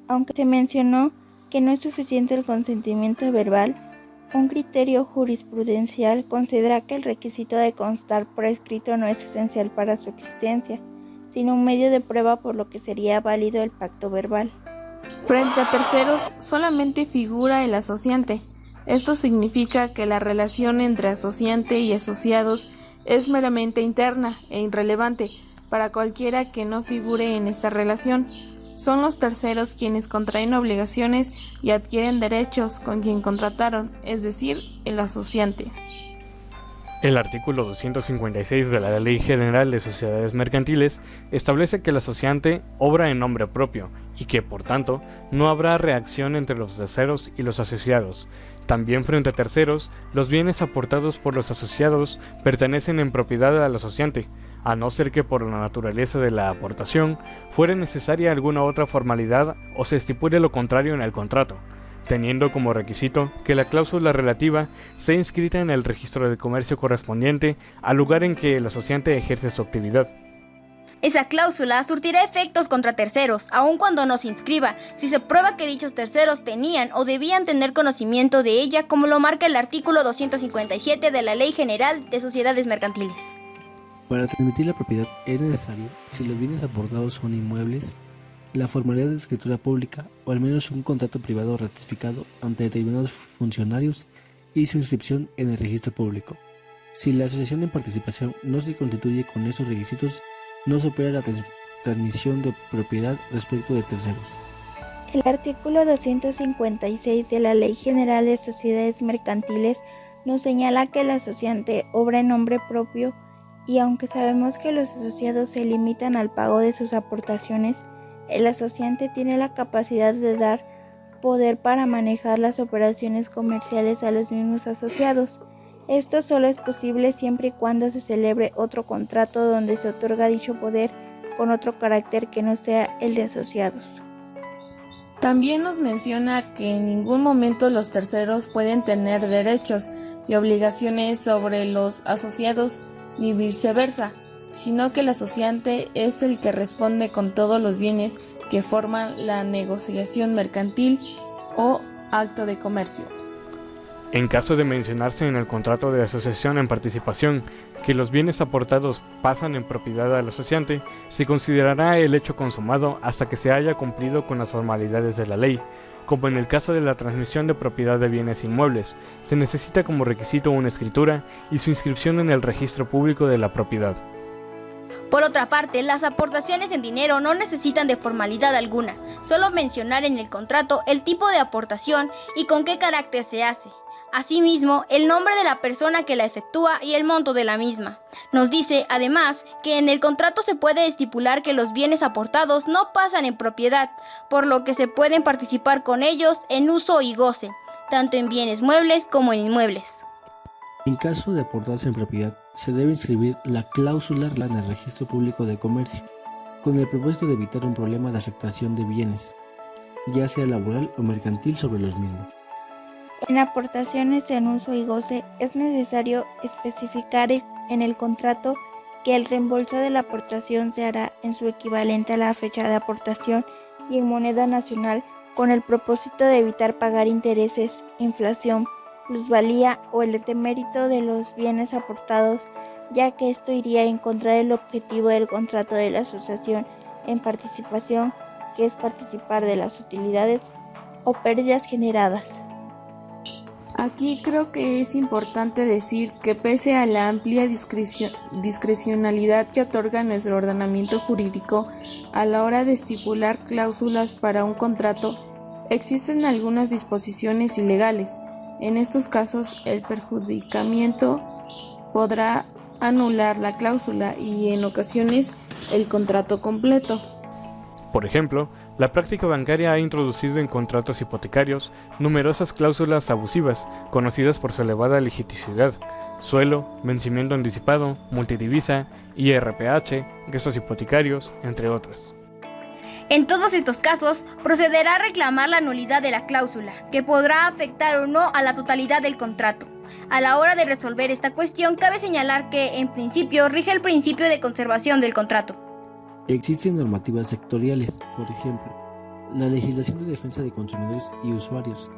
Aunque se mencionó que no es suficiente el consentimiento verbal, un criterio jurisprudencial considera que el requisito de constar por escrito no es esencial para su existencia, sino un medio de prueba por lo que sería válido el pacto verbal. Frente a terceros, solamente figura el asociante. Esto significa que la relación entre asociante y asociados es meramente interna e irrelevante para cualquiera que no figure en esta relación. Son los terceros quienes contraen obligaciones y adquieren derechos con quien contrataron, es decir, el asociante. El artículo 256 de la Ley General de Sociedades Mercantiles establece que el asociante obra en nombre propio y que, por tanto, no habrá reacción entre los terceros y los asociados. También frente a terceros, los bienes aportados por los asociados pertenecen en propiedad al asociante, a no ser que por la naturaleza de la aportación fuera necesaria alguna otra formalidad o se estipule lo contrario en el contrato, teniendo como requisito que la cláusula relativa sea inscrita en el registro del comercio correspondiente al lugar en que el asociante ejerce su actividad. Esa cláusula surtirá efectos contra terceros, aun cuando no se inscriba, si se prueba que dichos terceros tenían o debían tener conocimiento de ella, como lo marca el artículo 257 de la Ley General de Sociedades Mercantiles. Para transmitir la propiedad es necesario, si los bienes aportados son inmuebles, la formalidad de escritura pública o al menos un contrato privado ratificado ante determinados funcionarios y su inscripción en el registro público. Si la asociación en participación no se constituye con esos requisitos, no se opera la transmisión de propiedad respecto de terceros. El artículo 256 de la Ley General de Sociedades Mercantiles nos señala que el asociante obra en nombre propio y aunque sabemos que los asociados se limitan al pago de sus aportaciones, el asociante tiene la capacidad de dar poder para manejar las operaciones comerciales a los mismos asociados. Esto solo es posible siempre y cuando se celebre otro contrato donde se otorga dicho poder con otro carácter que no sea el de asociados. También nos menciona que en ningún momento los terceros pueden tener derechos y obligaciones sobre los asociados ni viceversa, sino que el asociante es el que responde con todos los bienes que forman la negociación mercantil o acto de comercio. En caso de mencionarse en el contrato de asociación en participación que los bienes aportados pasan en propiedad al asociante, se considerará el hecho consumado hasta que se haya cumplido con las formalidades de la ley. Como en el caso de la transmisión de propiedad de bienes inmuebles, se necesita como requisito una escritura y su inscripción en el registro público de la propiedad. Por otra parte, las aportaciones en dinero no necesitan de formalidad alguna, solo mencionar en el contrato el tipo de aportación y con qué carácter se hace. Asimismo, el nombre de la persona que la efectúa y el monto de la misma. Nos dice, además, que en el contrato se puede estipular que los bienes aportados no pasan en propiedad, por lo que se pueden participar con ellos en uso y goce, tanto en bienes muebles como en inmuebles. En caso de aportarse en propiedad, se debe inscribir la cláusula en el registro público de comercio, con el propósito de evitar un problema de afectación de bienes, ya sea laboral o mercantil sobre los mismos. En aportaciones en uso y goce es necesario especificar en el contrato que el reembolso de la aportación se hará en su equivalente a la fecha de aportación y en moneda nacional con el propósito de evitar pagar intereses, inflación, plusvalía o el detemérito de los bienes aportados, ya que esto iría en contra del objetivo del contrato de la asociación en participación, que es participar de las utilidades o pérdidas generadas. Aquí creo que es importante decir que pese a la amplia discrecionalidad que otorga nuestro ordenamiento jurídico a la hora de estipular cláusulas para un contrato, existen algunas disposiciones ilegales. En estos casos, el perjudicamiento podrá anular la cláusula y en ocasiones el contrato completo. Por ejemplo, la práctica bancaria ha introducido en contratos hipotecarios numerosas cláusulas abusivas, conocidas por su elevada litigiosidad: suelo, vencimiento anticipado, multidivisa, IRPH, gastos hipotecarios, entre otras. En todos estos casos, procederá a reclamar la nulidad de la cláusula, que podrá afectar o no a la totalidad del contrato. A la hora de resolver esta cuestión, cabe señalar que, en principio, rige el principio de conservación del contrato. Existen normativas sectoriales, por ejemplo, la legislación de defensa de consumidores y usuarios,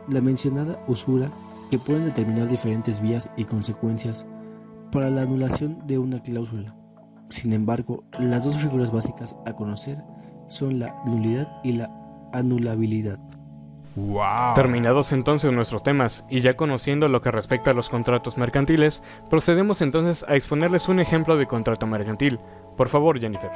la mencionada usura, que pueden determinar diferentes vías y consecuencias para la anulación de una cláusula. Sin embargo, las dos figuras básicas a conocer son la nulidad y la anulabilidad. ¡Wow! Terminados entonces nuestros temas y ya conociendo lo que respecta a los contratos mercantiles, procedemos entonces a exponerles un ejemplo de contrato mercantil. Por favor, Jennifer.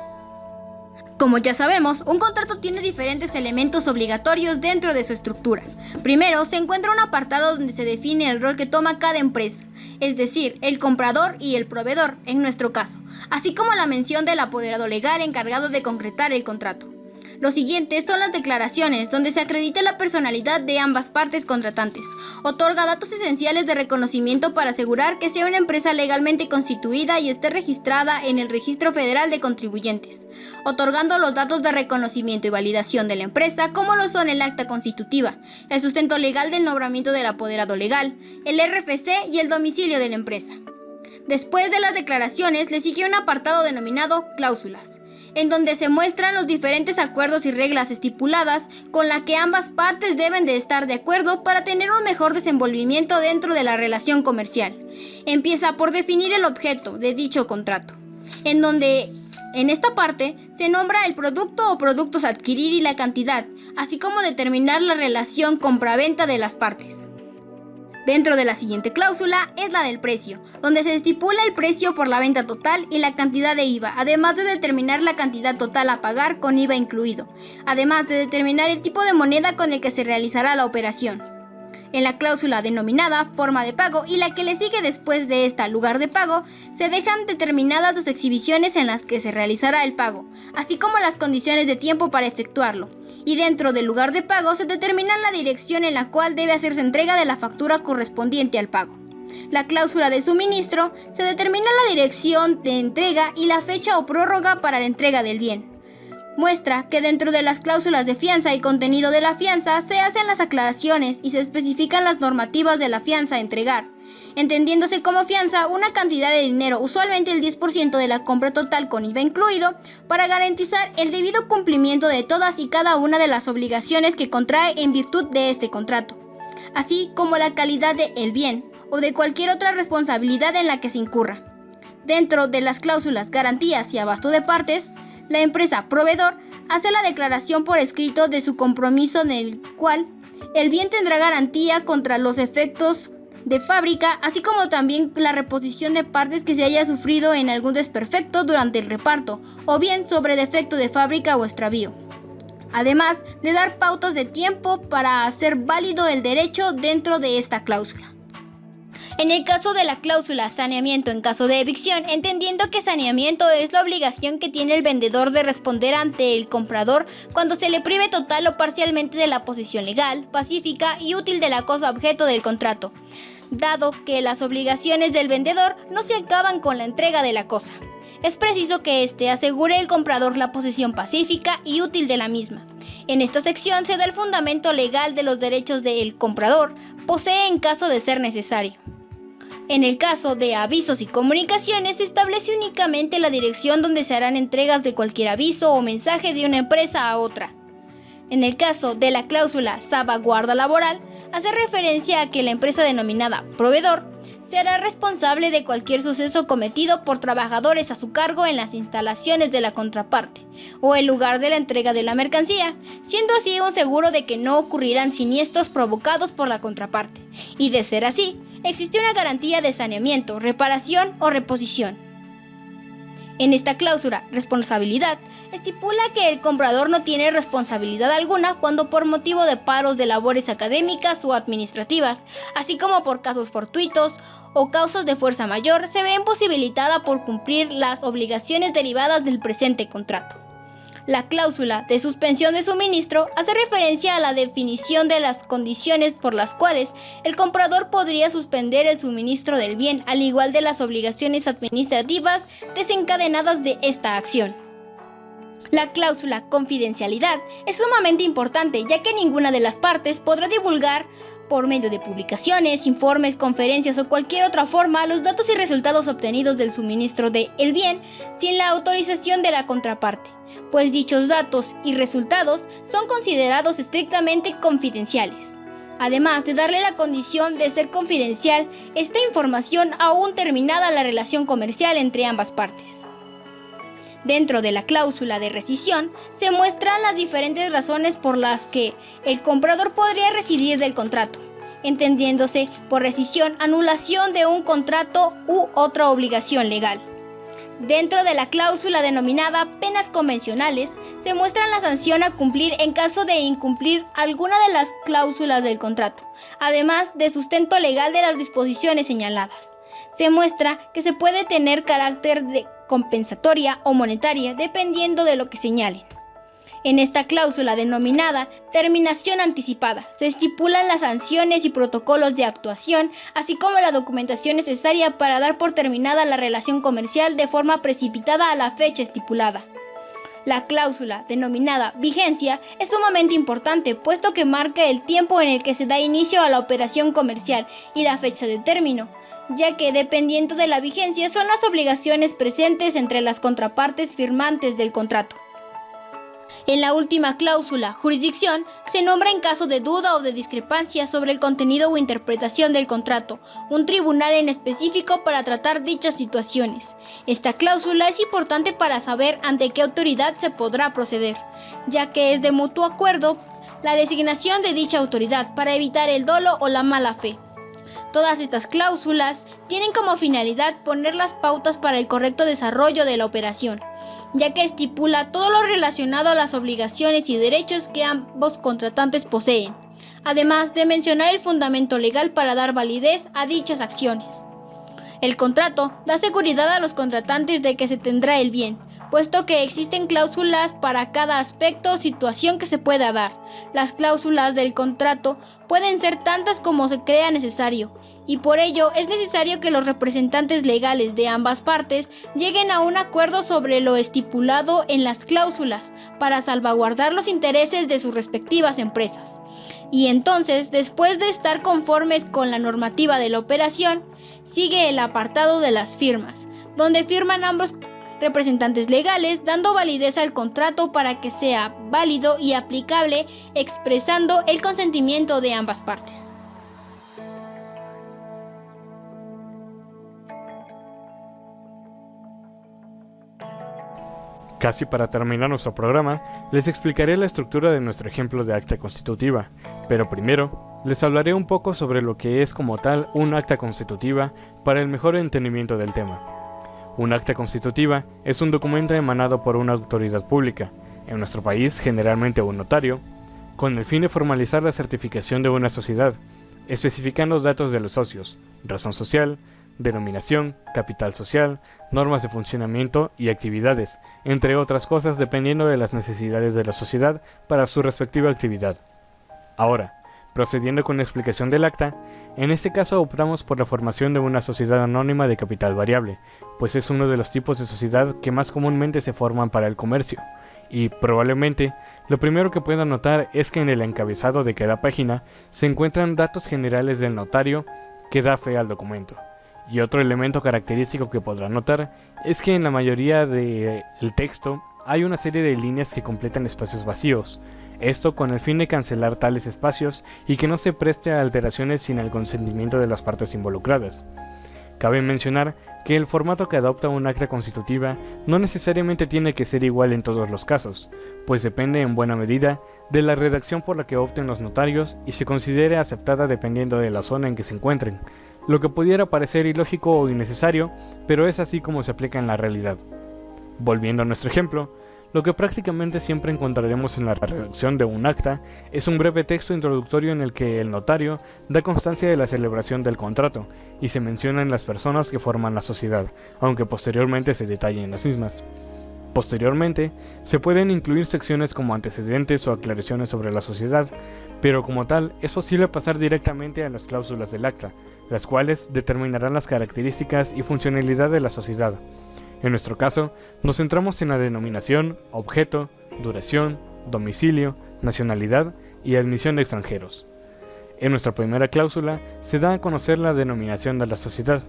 Como ya sabemos, un contrato tiene diferentes elementos obligatorios dentro de su estructura. Primero, se encuentra un apartado donde se define el rol que toma cada empresa, es decir, el comprador y el proveedor, en nuestro caso, así como la mención del apoderado legal encargado de concretar el contrato. Los siguientes son las declaraciones, donde se acredita la personalidad de ambas partes contratantes. Otorga datos esenciales de reconocimiento para asegurar que sea una empresa legalmente constituida y esté registrada en el Registro Federal de Contribuyentes, otorgando los datos de reconocimiento y validación de la empresa, como lo son el acta constitutiva, el sustento legal del nombramiento del apoderado legal, el RFC y el domicilio de la empresa. Después de las declaraciones, le sigue un apartado denominado cláusulas, en donde se muestran los diferentes acuerdos y reglas estipuladas con la que ambas partes deben de estar de acuerdo para tener un mejor desenvolvimiento dentro de la relación comercial. Empieza por definir el objeto de dicho contrato, en donde en esta parte se nombra el producto o productos a adquirir y la cantidad, así como determinar la relación compra-venta de las partes. Dentro de la siguiente cláusula es la del precio, donde se estipula el precio por la venta total y la cantidad de IVA, además de determinar la cantidad total a pagar con IVA incluido, además de determinar el tipo de moneda con el que se realizará la operación. En la cláusula denominada forma de pago y la que le sigue después de esta, lugar de pago, se dejan determinadas las exhibiciones en las que se realizará el pago, así como las condiciones de tiempo para efectuarlo. Y dentro del lugar de pago se determina la dirección en la cual debe hacerse entrega de la factura correspondiente al pago. La cláusula de suministro se determina la dirección de entrega y la fecha o prórroga para la entrega del bien. Muestra que dentro de las cláusulas de fianza y contenido de la fianza se hacen las aclaraciones y se especifican las normativas de la fianza a entregar, entendiéndose como fianza una cantidad de dinero, usualmente el 10% de la compra total con IVA incluido, para garantizar el debido cumplimiento de todas y cada una de las obligaciones que contrae en virtud de este contrato, así como la calidad del bien o de cualquier otra responsabilidad en la que se incurra. Dentro de las cláusulas garantías y abasto de partes, la empresa proveedor hace la declaración por escrito de su compromiso en el cual el bien tendrá garantía contra los efectos de fábrica, así como también la reposición de partes que se haya sufrido en algún desperfecto durante el reparto, o bien sobre defecto de fábrica o extravío. Además de dar pautas de tiempo para hacer válido el derecho dentro de esta cláusula. En el caso de la cláusula saneamiento en caso de evicción, entendiendo que saneamiento es la obligación que tiene el vendedor de responder ante el comprador cuando se le prive total o parcialmente de la posesión legal, pacífica y útil de la cosa objeto del contrato, dado que las obligaciones del vendedor no se acaban con la entrega de la cosa. Es preciso que éste asegure al comprador la posesión pacífica y útil de la misma. En esta sección se da el fundamento legal de los derechos del comprador, posee en caso de ser necesario. En el caso de avisos y comunicaciones, se establece únicamente la dirección donde se harán entregas de cualquier aviso o mensaje de una empresa a otra. En el caso de la cláusula salvaguarda laboral, hace referencia a que la empresa denominada proveedor se hará responsable de cualquier suceso cometido por trabajadores a su cargo en las instalaciones de la contraparte o el lugar de la entrega de la mercancía, siendo así un seguro de que no ocurrirán siniestros provocados por la contraparte, y de ser así, existe una garantía de saneamiento, reparación o reposición. En esta cláusula, responsabilidad, estipula que el comprador no tiene responsabilidad alguna cuando por motivo de paros de labores académicas o administrativas, así como por casos fortuitos o causas de fuerza mayor, se ve imposibilitada por cumplir las obligaciones derivadas del presente contrato. La cláusula de suspensión de suministro hace referencia a la definición de las condiciones por las cuales el comprador podría suspender el suministro del bien, al igual de las obligaciones administrativas desencadenadas de esta acción. La cláusula confidencialidad es sumamente importante, ya que ninguna de las partes podrá divulgar por medio de publicaciones, informes, conferencias o cualquier otra forma los datos y resultados obtenidos del suministro del bien sin la autorización de la contraparte, pues dichos datos y resultados son considerados estrictamente confidenciales. Además de darle la condición de ser confidencial, esta información aún terminada la relación comercial entre ambas partes. Dentro de la cláusula de rescisión se muestran las diferentes razones por las que el comprador podría rescindir del contrato, entendiéndose por rescisión anulación de un contrato u otra obligación legal. Dentro de la cláusula denominada penas convencionales se muestra la sanción a cumplir en caso de incumplir alguna de las cláusulas del contrato, además de sustento legal de las disposiciones señaladas. Se muestra que se puede tener carácter de compensatoria o monetaria dependiendo de lo que señalen. En esta cláusula denominada terminación anticipada se estipulan las sanciones y protocolos de actuación, así como la documentación necesaria para dar por terminada la relación comercial de forma precipitada a la fecha estipulada. La cláusula denominada vigencia es sumamente importante, puesto que marca el tiempo en el que se da inicio a la operación comercial y la fecha de término, ya que dependiendo de la vigencia son las obligaciones presentes entre las contrapartes firmantes del contrato. En la última cláusula, jurisdicción, se nombra en caso de duda o de discrepancia sobre el contenido o interpretación del contrato, un tribunal en específico para tratar dichas situaciones. Esta cláusula es importante para saber ante qué autoridad se podrá proceder, ya que es de mutuo acuerdo la designación de dicha autoridad para evitar el dolo o la mala fe. Todas estas cláusulas tienen como finalidad poner las pautas para el correcto desarrollo de la operación, ya que estipula todo lo relacionado a las obligaciones y derechos que ambos contratantes poseen, además de mencionar el fundamento legal para dar validez a dichas acciones. El contrato da seguridad a los contratantes de que se tendrá el bien, puesto que existen cláusulas para cada aspecto o situación que se pueda dar. Las cláusulas del contrato pueden ser tantas como se crea necesario, y por ello es necesario que los representantes legales de ambas partes lleguen a un acuerdo sobre lo estipulado en las cláusulas para salvaguardar los intereses de sus respectivas empresas. Y entonces, después de estar conformes con la normativa de la operación, sigue el apartado de las firmas, donde firman ambos representantes legales, dando validez al contrato para que sea válido y aplicable, expresando el consentimiento de ambas partes. Casi para terminar nuestro programa, les explicaré la estructura de nuestro ejemplo de acta constitutiva, pero primero les hablaré un poco sobre lo que es como tal un acta constitutiva para el mejor entendimiento del tema. Un acta constitutiva es un documento emanado por una autoridad pública, en nuestro país generalmente un notario, con el fin de formalizar la certificación de una sociedad, especificando los datos de los socios, razón social, denominación, capital social, normas de funcionamiento y actividades, entre otras cosas dependiendo de las necesidades de la sociedad para su respectiva actividad. Ahora, procediendo con la explicación del acta, en este caso optamos por la formación de una sociedad anónima de capital variable, pues es uno de los tipos de sociedad que más comúnmente se forman para el comercio, y probablemente lo primero que puedan notar es que en el encabezado de cada página se encuentran datos generales del notario que da fe al documento. Y otro elemento característico que podrán notar es que en la mayoría del texto hay una serie de líneas que completan espacios vacíos. esto con el fin de cancelar tales espacios y que no se preste a alteraciones sin el consentimiento de las partes involucradas. Cabe mencionar que el formato que adopta un acta constitutiva no necesariamente tiene que ser igual en todos los casos, pues depende en buena medida de la redacción por la que opten los notarios y se considere aceptada dependiendo de la zona en que se encuentren, lo que pudiera parecer ilógico o innecesario, pero es así como se aplica en la realidad. Volviendo a nuestro ejemplo, lo que prácticamente siempre encontraremos en la redacción de un acta es un breve texto introductorio en el que el notario da constancia de la celebración del contrato y se mencionan las personas que forman la sociedad, aunque posteriormente se detallen las mismas. Posteriormente, se pueden incluir secciones como antecedentes o aclaraciones sobre la sociedad, pero como tal, es posible pasar directamente a las cláusulas del acta, las cuales determinarán las características y funcionalidad de la sociedad. En nuestro caso, nos centramos en la denominación, objeto, duración, domicilio, nacionalidad y admisión de extranjeros. En nuestra primera cláusula se da a conocer la denominación de la sociedad,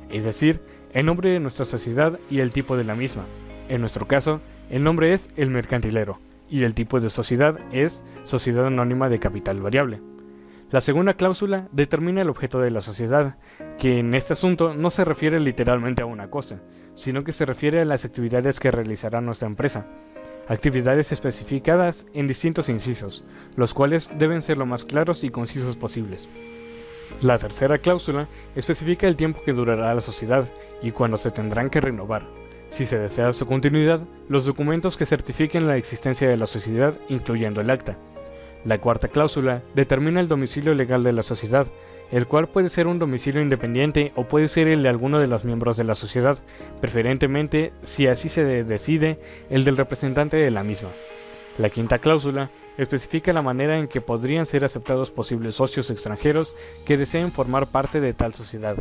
es decir, el nombre de nuestra sociedad y el tipo de la misma. En nuestro caso, el nombre es el mercantilero y el tipo de sociedad es sociedad anónima de capital variable. La segunda cláusula determina el objeto de la sociedad, que en este asunto no se refiere literalmente a una cosa, sino que se refiere a las actividades que realizará nuestra empresa. Actividades especificadas en distintos incisos, los cuales deben ser lo más claros y concisos posibles. La tercera cláusula especifica el tiempo que durará la sociedad y cuándo se tendrán que renovar. Si se desea su continuidad, los documentos que certifiquen la existencia de la sociedad, incluyendo el acta. La cuarta cláusula determina el domicilio legal de la sociedad, el cual puede ser un domicilio independiente o puede ser el de alguno de los miembros de la sociedad, preferentemente, si así se decide, el del representante de la misma. La quinta cláusula especifica la manera en que podrían ser aceptados posibles socios extranjeros que deseen formar parte de tal sociedad.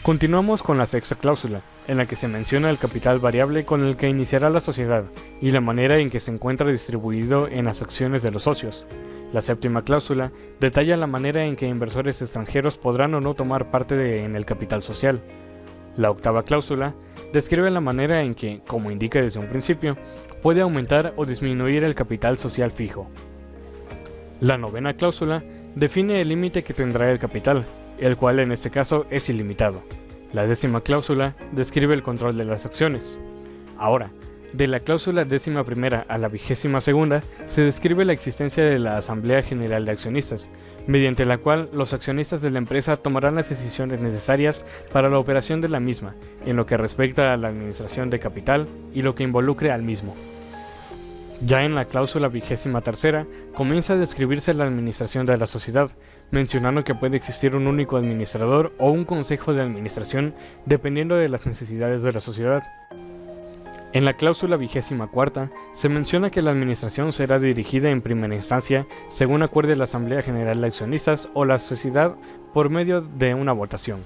Continuamos con la sexta cláusula, en la que se menciona el capital variable con el que iniciará la sociedad y la manera en que se encuentra distribuido en las acciones de los socios. La séptima cláusula detalla la manera en que inversores extranjeros podrán o no tomar parte en el capital social. La octava cláusula describe la manera en que, como indica desde un principio, puede aumentar o disminuir el capital social fijo. La novena cláusula define el límite que tendrá el capital, el cual en este caso es ilimitado. La décima cláusula describe el control de las acciones. Ahora, de la cláusula 11ª a la 22ª se describe la existencia de la Asamblea General de Accionistas, mediante la cual los accionistas de la empresa tomarán las decisiones necesarias para la operación de la misma, en lo que respecta a la administración de capital y lo que involucre al mismo. Ya en la cláusula 23ª comienza a describirse la administración de la sociedad, mencionando que puede existir un único administrador o un consejo de administración dependiendo de las necesidades de la sociedad. En la cláusula 24ª se menciona que la administración será dirigida en primera instancia según acuerde la Asamblea General de Accionistas o la sociedad por medio de una votación.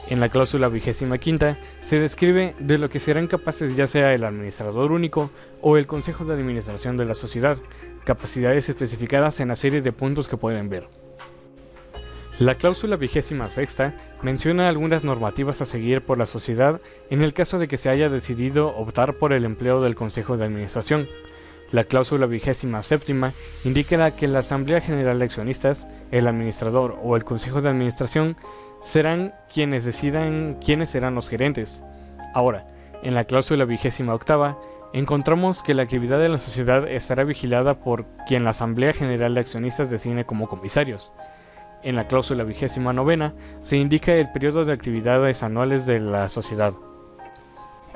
En la cláusula 25ª se describe de lo que serán capaces ya sea el administrador único o el consejo de administración de la sociedad, capacidades especificadas en la serie de puntos que pueden ver. La cláusula 26ª menciona algunas normativas a seguir por la sociedad en el caso de que se haya decidido optar por el empleo del consejo de administración. La cláusula 27ª indica que la Asamblea General de Accionistas, el administrador o el consejo de administración serán quienes decidan quiénes serán los gerentes. Ahora, en la cláusula 28ª encontramos que la actividad de la sociedad estará vigilada por quien la Asamblea General de Accionistas designe como comisarios. En la cláusula 29ª se indica el periodo de actividades anuales de la sociedad.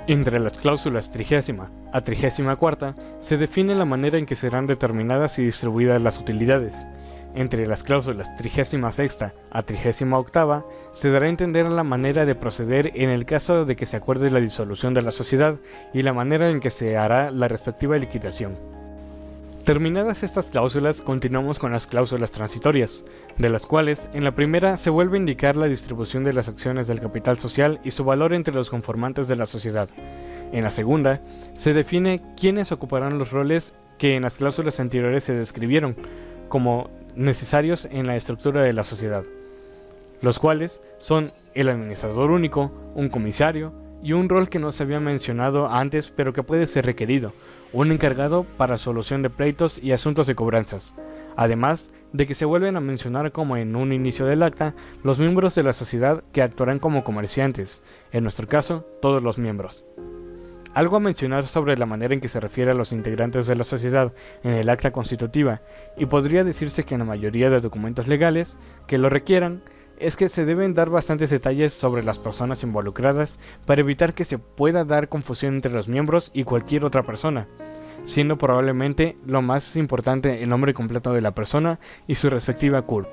Entre las cláusulas 30ª a 34ª se define la manera en que serán determinadas y distribuidas las utilidades. Entre las cláusulas 36ª a 38ª se dará a entender la manera de proceder en el caso de que se acuerde la disolución de la sociedad y la manera en que se hará la respectiva liquidación. Terminadas estas cláusulas, continuamos con las cláusulas transitorias, de las cuales en la primera se vuelve a indicar la distribución de las acciones del capital social y su valor entre los conformantes de la sociedad. En la segunda, se define quiénes ocuparán los roles que en las cláusulas anteriores se describieron como necesarios en la estructura de la sociedad, los cuales son el administrador único, un comisario, y un rol que no se había mencionado antes pero que puede ser requerido, un encargado para solución de pleitos y asuntos de cobranzas. Además de que se vuelven a mencionar como en un inicio del acta los miembros de la sociedad que actuarán como comerciantes, en nuestro caso, todos los miembros. Algo a mencionar sobre la manera en que se refiere a los integrantes de la sociedad en el acta constitutiva, y podría decirse que en la mayoría de documentos legales que lo requieran, es que se deben dar bastantes detalles sobre las personas involucradas para evitar que se pueda dar confusión entre los miembros y cualquier otra persona, siendo probablemente lo más importante el nombre completo de la persona y su respectiva CURP.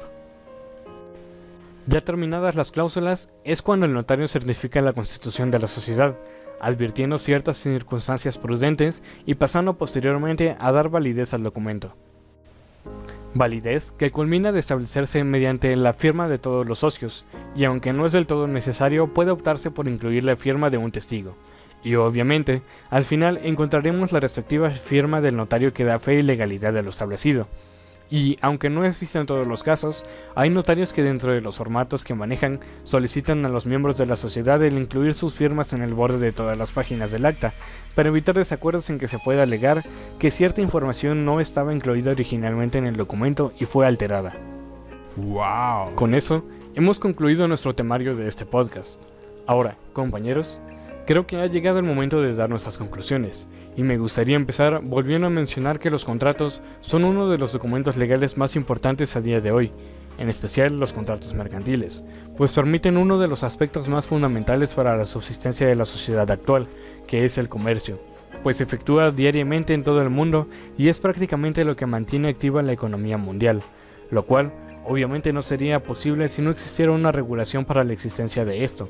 Ya terminadas las cláusulas, es cuando el notario certifica la constitución de la sociedad, advirtiendo ciertas circunstancias prudentes y pasando posteriormente a dar validez al documento. Validez que culmina de establecerse mediante la firma de todos los socios, y aunque no es del todo necesario, puede optarse por incluir la firma de un testigo. Y obviamente, al final encontraremos la respectiva firma del notario que da fe y legalidad de lo establecido. Y aunque no es visto en todos los casos, hay notarios que dentro de los formatos que manejan solicitan a los miembros de la sociedad el incluir sus firmas en el borde de todas las páginas del acta, para evitar desacuerdos en que se pueda alegar que cierta información no estaba incluida originalmente en el documento y fue alterada. ¡Wow! Con eso, hemos concluido nuestro temario de este podcast. Ahora, compañeros, creo que ha llegado el momento de dar nuestras conclusiones, y me gustaría empezar volviendo a mencionar que los contratos son uno de los documentos legales más importantes a día de hoy, en especial los contratos mercantiles, pues permiten uno de los aspectos más fundamentales para la subsistencia de la sociedad actual, que es el comercio, pues se efectúa diariamente en todo el mundo y es prácticamente lo que mantiene activa la economía mundial, lo cual obviamente no sería posible si no existiera una regulación para la existencia de esto,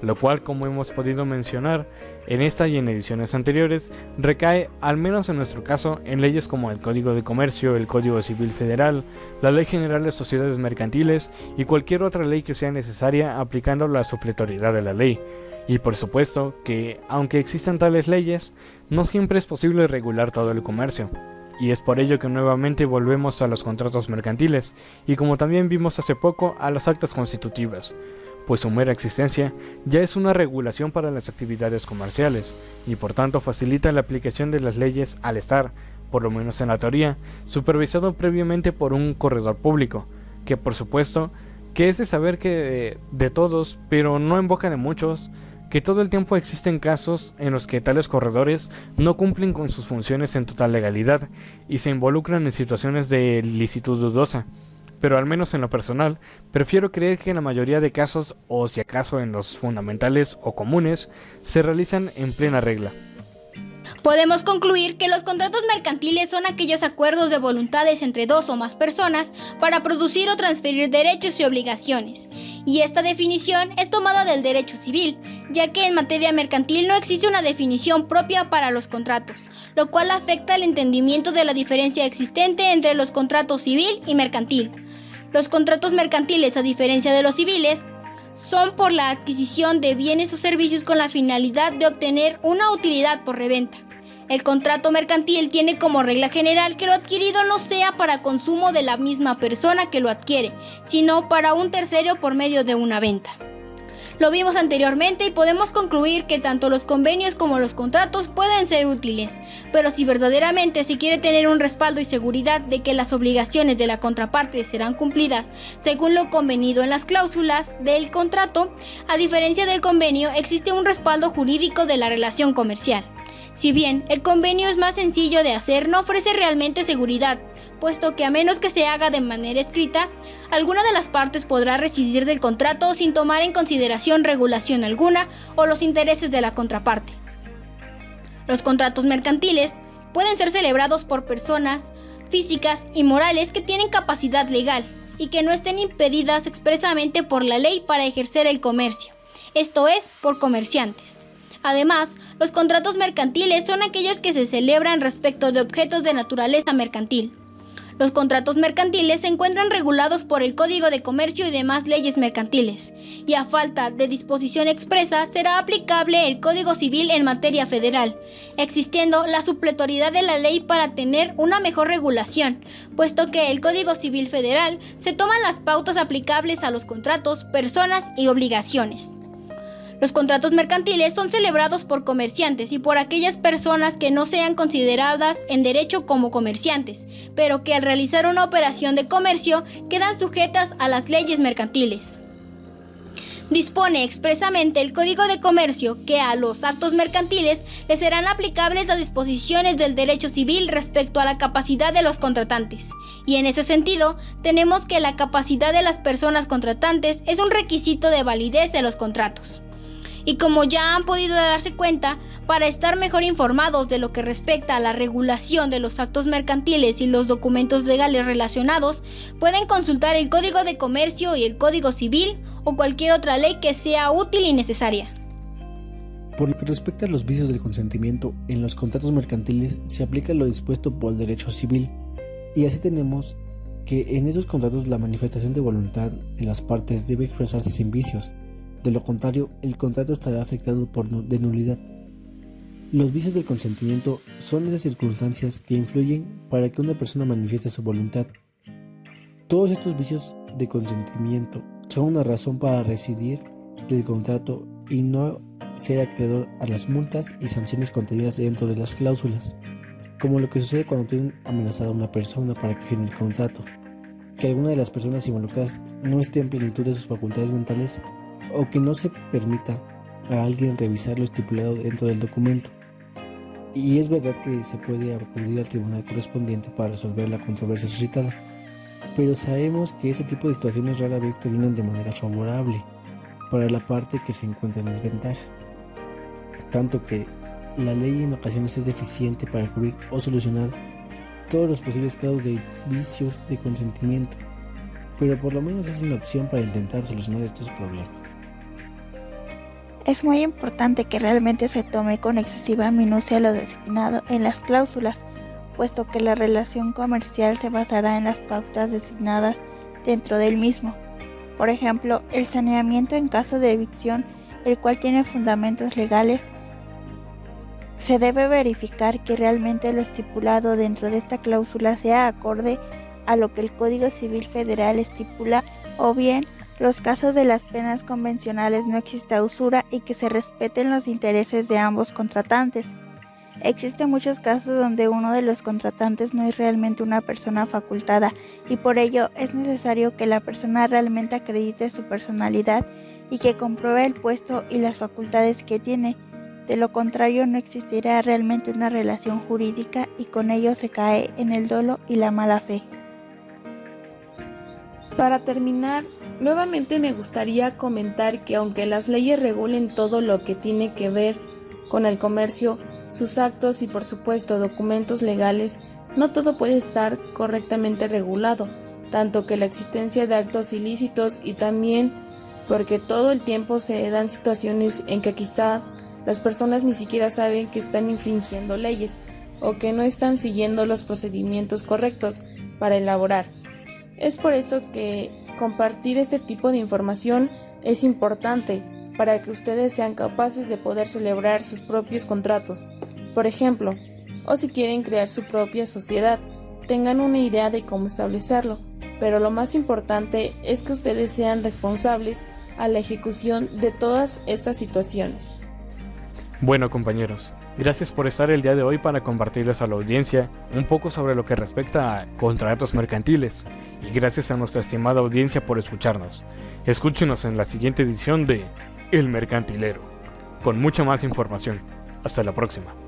lo cual, como hemos podido mencionar en esta y en ediciones anteriores, recae, al menos en nuestro caso, en leyes como el Código de Comercio, el Código Civil Federal, la Ley General de Sociedades Mercantiles y cualquier otra ley que sea necesaria aplicando la supletoriedad de la ley. Y por supuesto que, aunque existan tales leyes, no siempre es posible regular todo el comercio. Y es por ello que nuevamente volvemos a los contratos mercantiles, y como también vimos hace poco, a las actas constitutivas, pues su mera existencia ya es una regulación para las actividades comerciales, y por tanto facilita la aplicación de las leyes al estar, por lo menos en la teoría, supervisado previamente por un corredor público, que por supuesto, que es de saber que de todos, pero no en boca de muchos, que todo el tiempo existen casos en los que tales corredores no cumplen con sus funciones en total legalidad y se involucran en situaciones de licitud dudosa. Pero al menos en lo personal, prefiero creer que en la mayoría de casos, o si acaso en los fundamentales o comunes, se realizan en plena regla. Podemos concluir que los contratos mercantiles son aquellos acuerdos de voluntades entre dos o más personas para producir o transferir derechos y obligaciones. Y esta definición es tomada del derecho civil, ya que en materia mercantil no existe una definición propia para los contratos, lo cual afecta el entendimiento de la diferencia existente entre los contratos civil y mercantil. Los contratos mercantiles, a diferencia de los civiles, son por la adquisición de bienes o servicios con la finalidad de obtener una utilidad por reventa. El contrato mercantil tiene como regla general que lo adquirido no sea para consumo de la misma persona que lo adquiere, sino para un tercero por medio de una venta. Lo vimos anteriormente y podemos concluir que tanto los convenios como los contratos pueden ser útiles, pero si verdaderamente se quiere tener un respaldo y seguridad de que las obligaciones de la contraparte serán cumplidas según lo convenido en las cláusulas del contrato, a diferencia del convenio existe un respaldo jurídico de la relación comercial. Si bien el convenio es más sencillo de hacer, no ofrece realmente seguridad, puesto que a menos que se haga de manera escrita, alguna de las partes podrá rescindir del contrato sin tomar en consideración regulación alguna o los intereses de la contraparte. Los contratos mercantiles pueden ser celebrados por personas físicas y morales que tienen capacidad legal y que no estén impedidas expresamente por la ley para ejercer el comercio, esto es, por comerciantes. Además, los contratos mercantiles son aquellos que se celebran respecto de objetos de naturaleza mercantil. Los contratos mercantiles se encuentran regulados por el Código de Comercio y demás leyes mercantiles, y a falta de disposición expresa será aplicable el Código Civil en materia federal, existiendo la supletoriedad de la ley para tener una mejor regulación, puesto que el Código Civil Federal se toman las pautas aplicables a los contratos, personas y obligaciones. Los contratos mercantiles son celebrados por comerciantes y por aquellas personas que no sean consideradas en derecho como comerciantes, pero que al realizar una operación de comercio quedan sujetas a las leyes mercantiles. Dispone expresamente el Código de Comercio que a los actos mercantiles les serán aplicables las disposiciones del derecho civil respecto a la capacidad de los contratantes. Y en ese sentido, tenemos que la capacidad de las personas contratantes es un requisito de validez de los contratos. Y como ya han podido darse cuenta, para estar mejor informados de lo que respecta a la regulación de los actos mercantiles y los documentos legales relacionados, pueden consultar el Código de Comercio y el Código Civil o cualquier otra ley que sea útil y necesaria. Por lo que respecta a los vicios del consentimiento, en los contratos mercantiles se aplica lo dispuesto por el derecho civil, y así tenemos que en esos contratos la manifestación de voluntad de las partes debe expresarse sin vicios. De lo contrario, el contrato estará afectado de nulidad. Los vicios del consentimiento son esas circunstancias que influyen para que una persona manifieste su voluntad. Todos estos vicios de consentimiento son una razón para rescindir del contrato y no ser acreedor a las multas y sanciones contenidas dentro de las cláusulas, como lo que sucede cuando tienen amenazada a una persona para que firme el contrato, que alguna de las personas involucradas no esté en plenitud de sus facultades mentales o que no se permita a alguien revisar lo estipulado dentro del documento. Y es verdad que se puede acudir al tribunal correspondiente para resolver la controversia suscitada, pero sabemos que este tipo de situaciones rara vez terminan de manera favorable para la parte que se encuentra en desventaja, tanto que la ley en ocasiones es deficiente para cubrir o solucionar todos los posibles casos de vicios de consentimiento, pero por lo menos es una opción para intentar solucionar estos problemas. Es muy importante que realmente se tome con excesiva minucia lo designado en las cláusulas, puesto que la relación comercial se basará en las pautas designadas dentro del mismo. Por ejemplo, el saneamiento en caso de evicción, el cual tiene fundamentos legales, se debe verificar que realmente lo estipulado dentro de esta cláusula sea acorde a lo que el Código Civil Federal estipula, o bien los casos de las penas convencionales no exista usura y que se respeten los intereses de ambos contratantes. Existen muchos casos donde uno de los contratantes no es realmente una persona facultada y por ello es necesario que la persona realmente acredite su personalidad y que compruebe el puesto y las facultades que tiene. De lo contrario, no existirá realmente una relación jurídica y con ello se cae en el dolo y la mala fe. Para terminar, nuevamente me gustaría comentar que aunque las leyes regulen todo lo que tiene que ver con el comercio, sus actos y por supuesto documentos legales, no todo puede estar correctamente regulado, tanto que la existencia de actos ilícitos y también porque todo el tiempo se dan situaciones en que quizá las personas ni siquiera saben que están infringiendo leyes o que no están siguiendo los procedimientos correctos para elaborar. Es por eso que compartir este tipo de información es importante para que ustedes sean capaces de poder celebrar sus propios contratos, por ejemplo, o si quieren crear su propia sociedad, tengan una idea de cómo establecerlo, pero lo más importante es que ustedes sean responsables a la ejecución de todas estas situaciones. Bueno, compañeros, gracias por estar el día de hoy para compartirles a la audiencia un poco sobre lo que respecta a contratos mercantiles, y gracias a nuestra estimada audiencia por escucharnos. Escúchenos en la siguiente edición de El Mercantilero, con mucha más información. Hasta la próxima.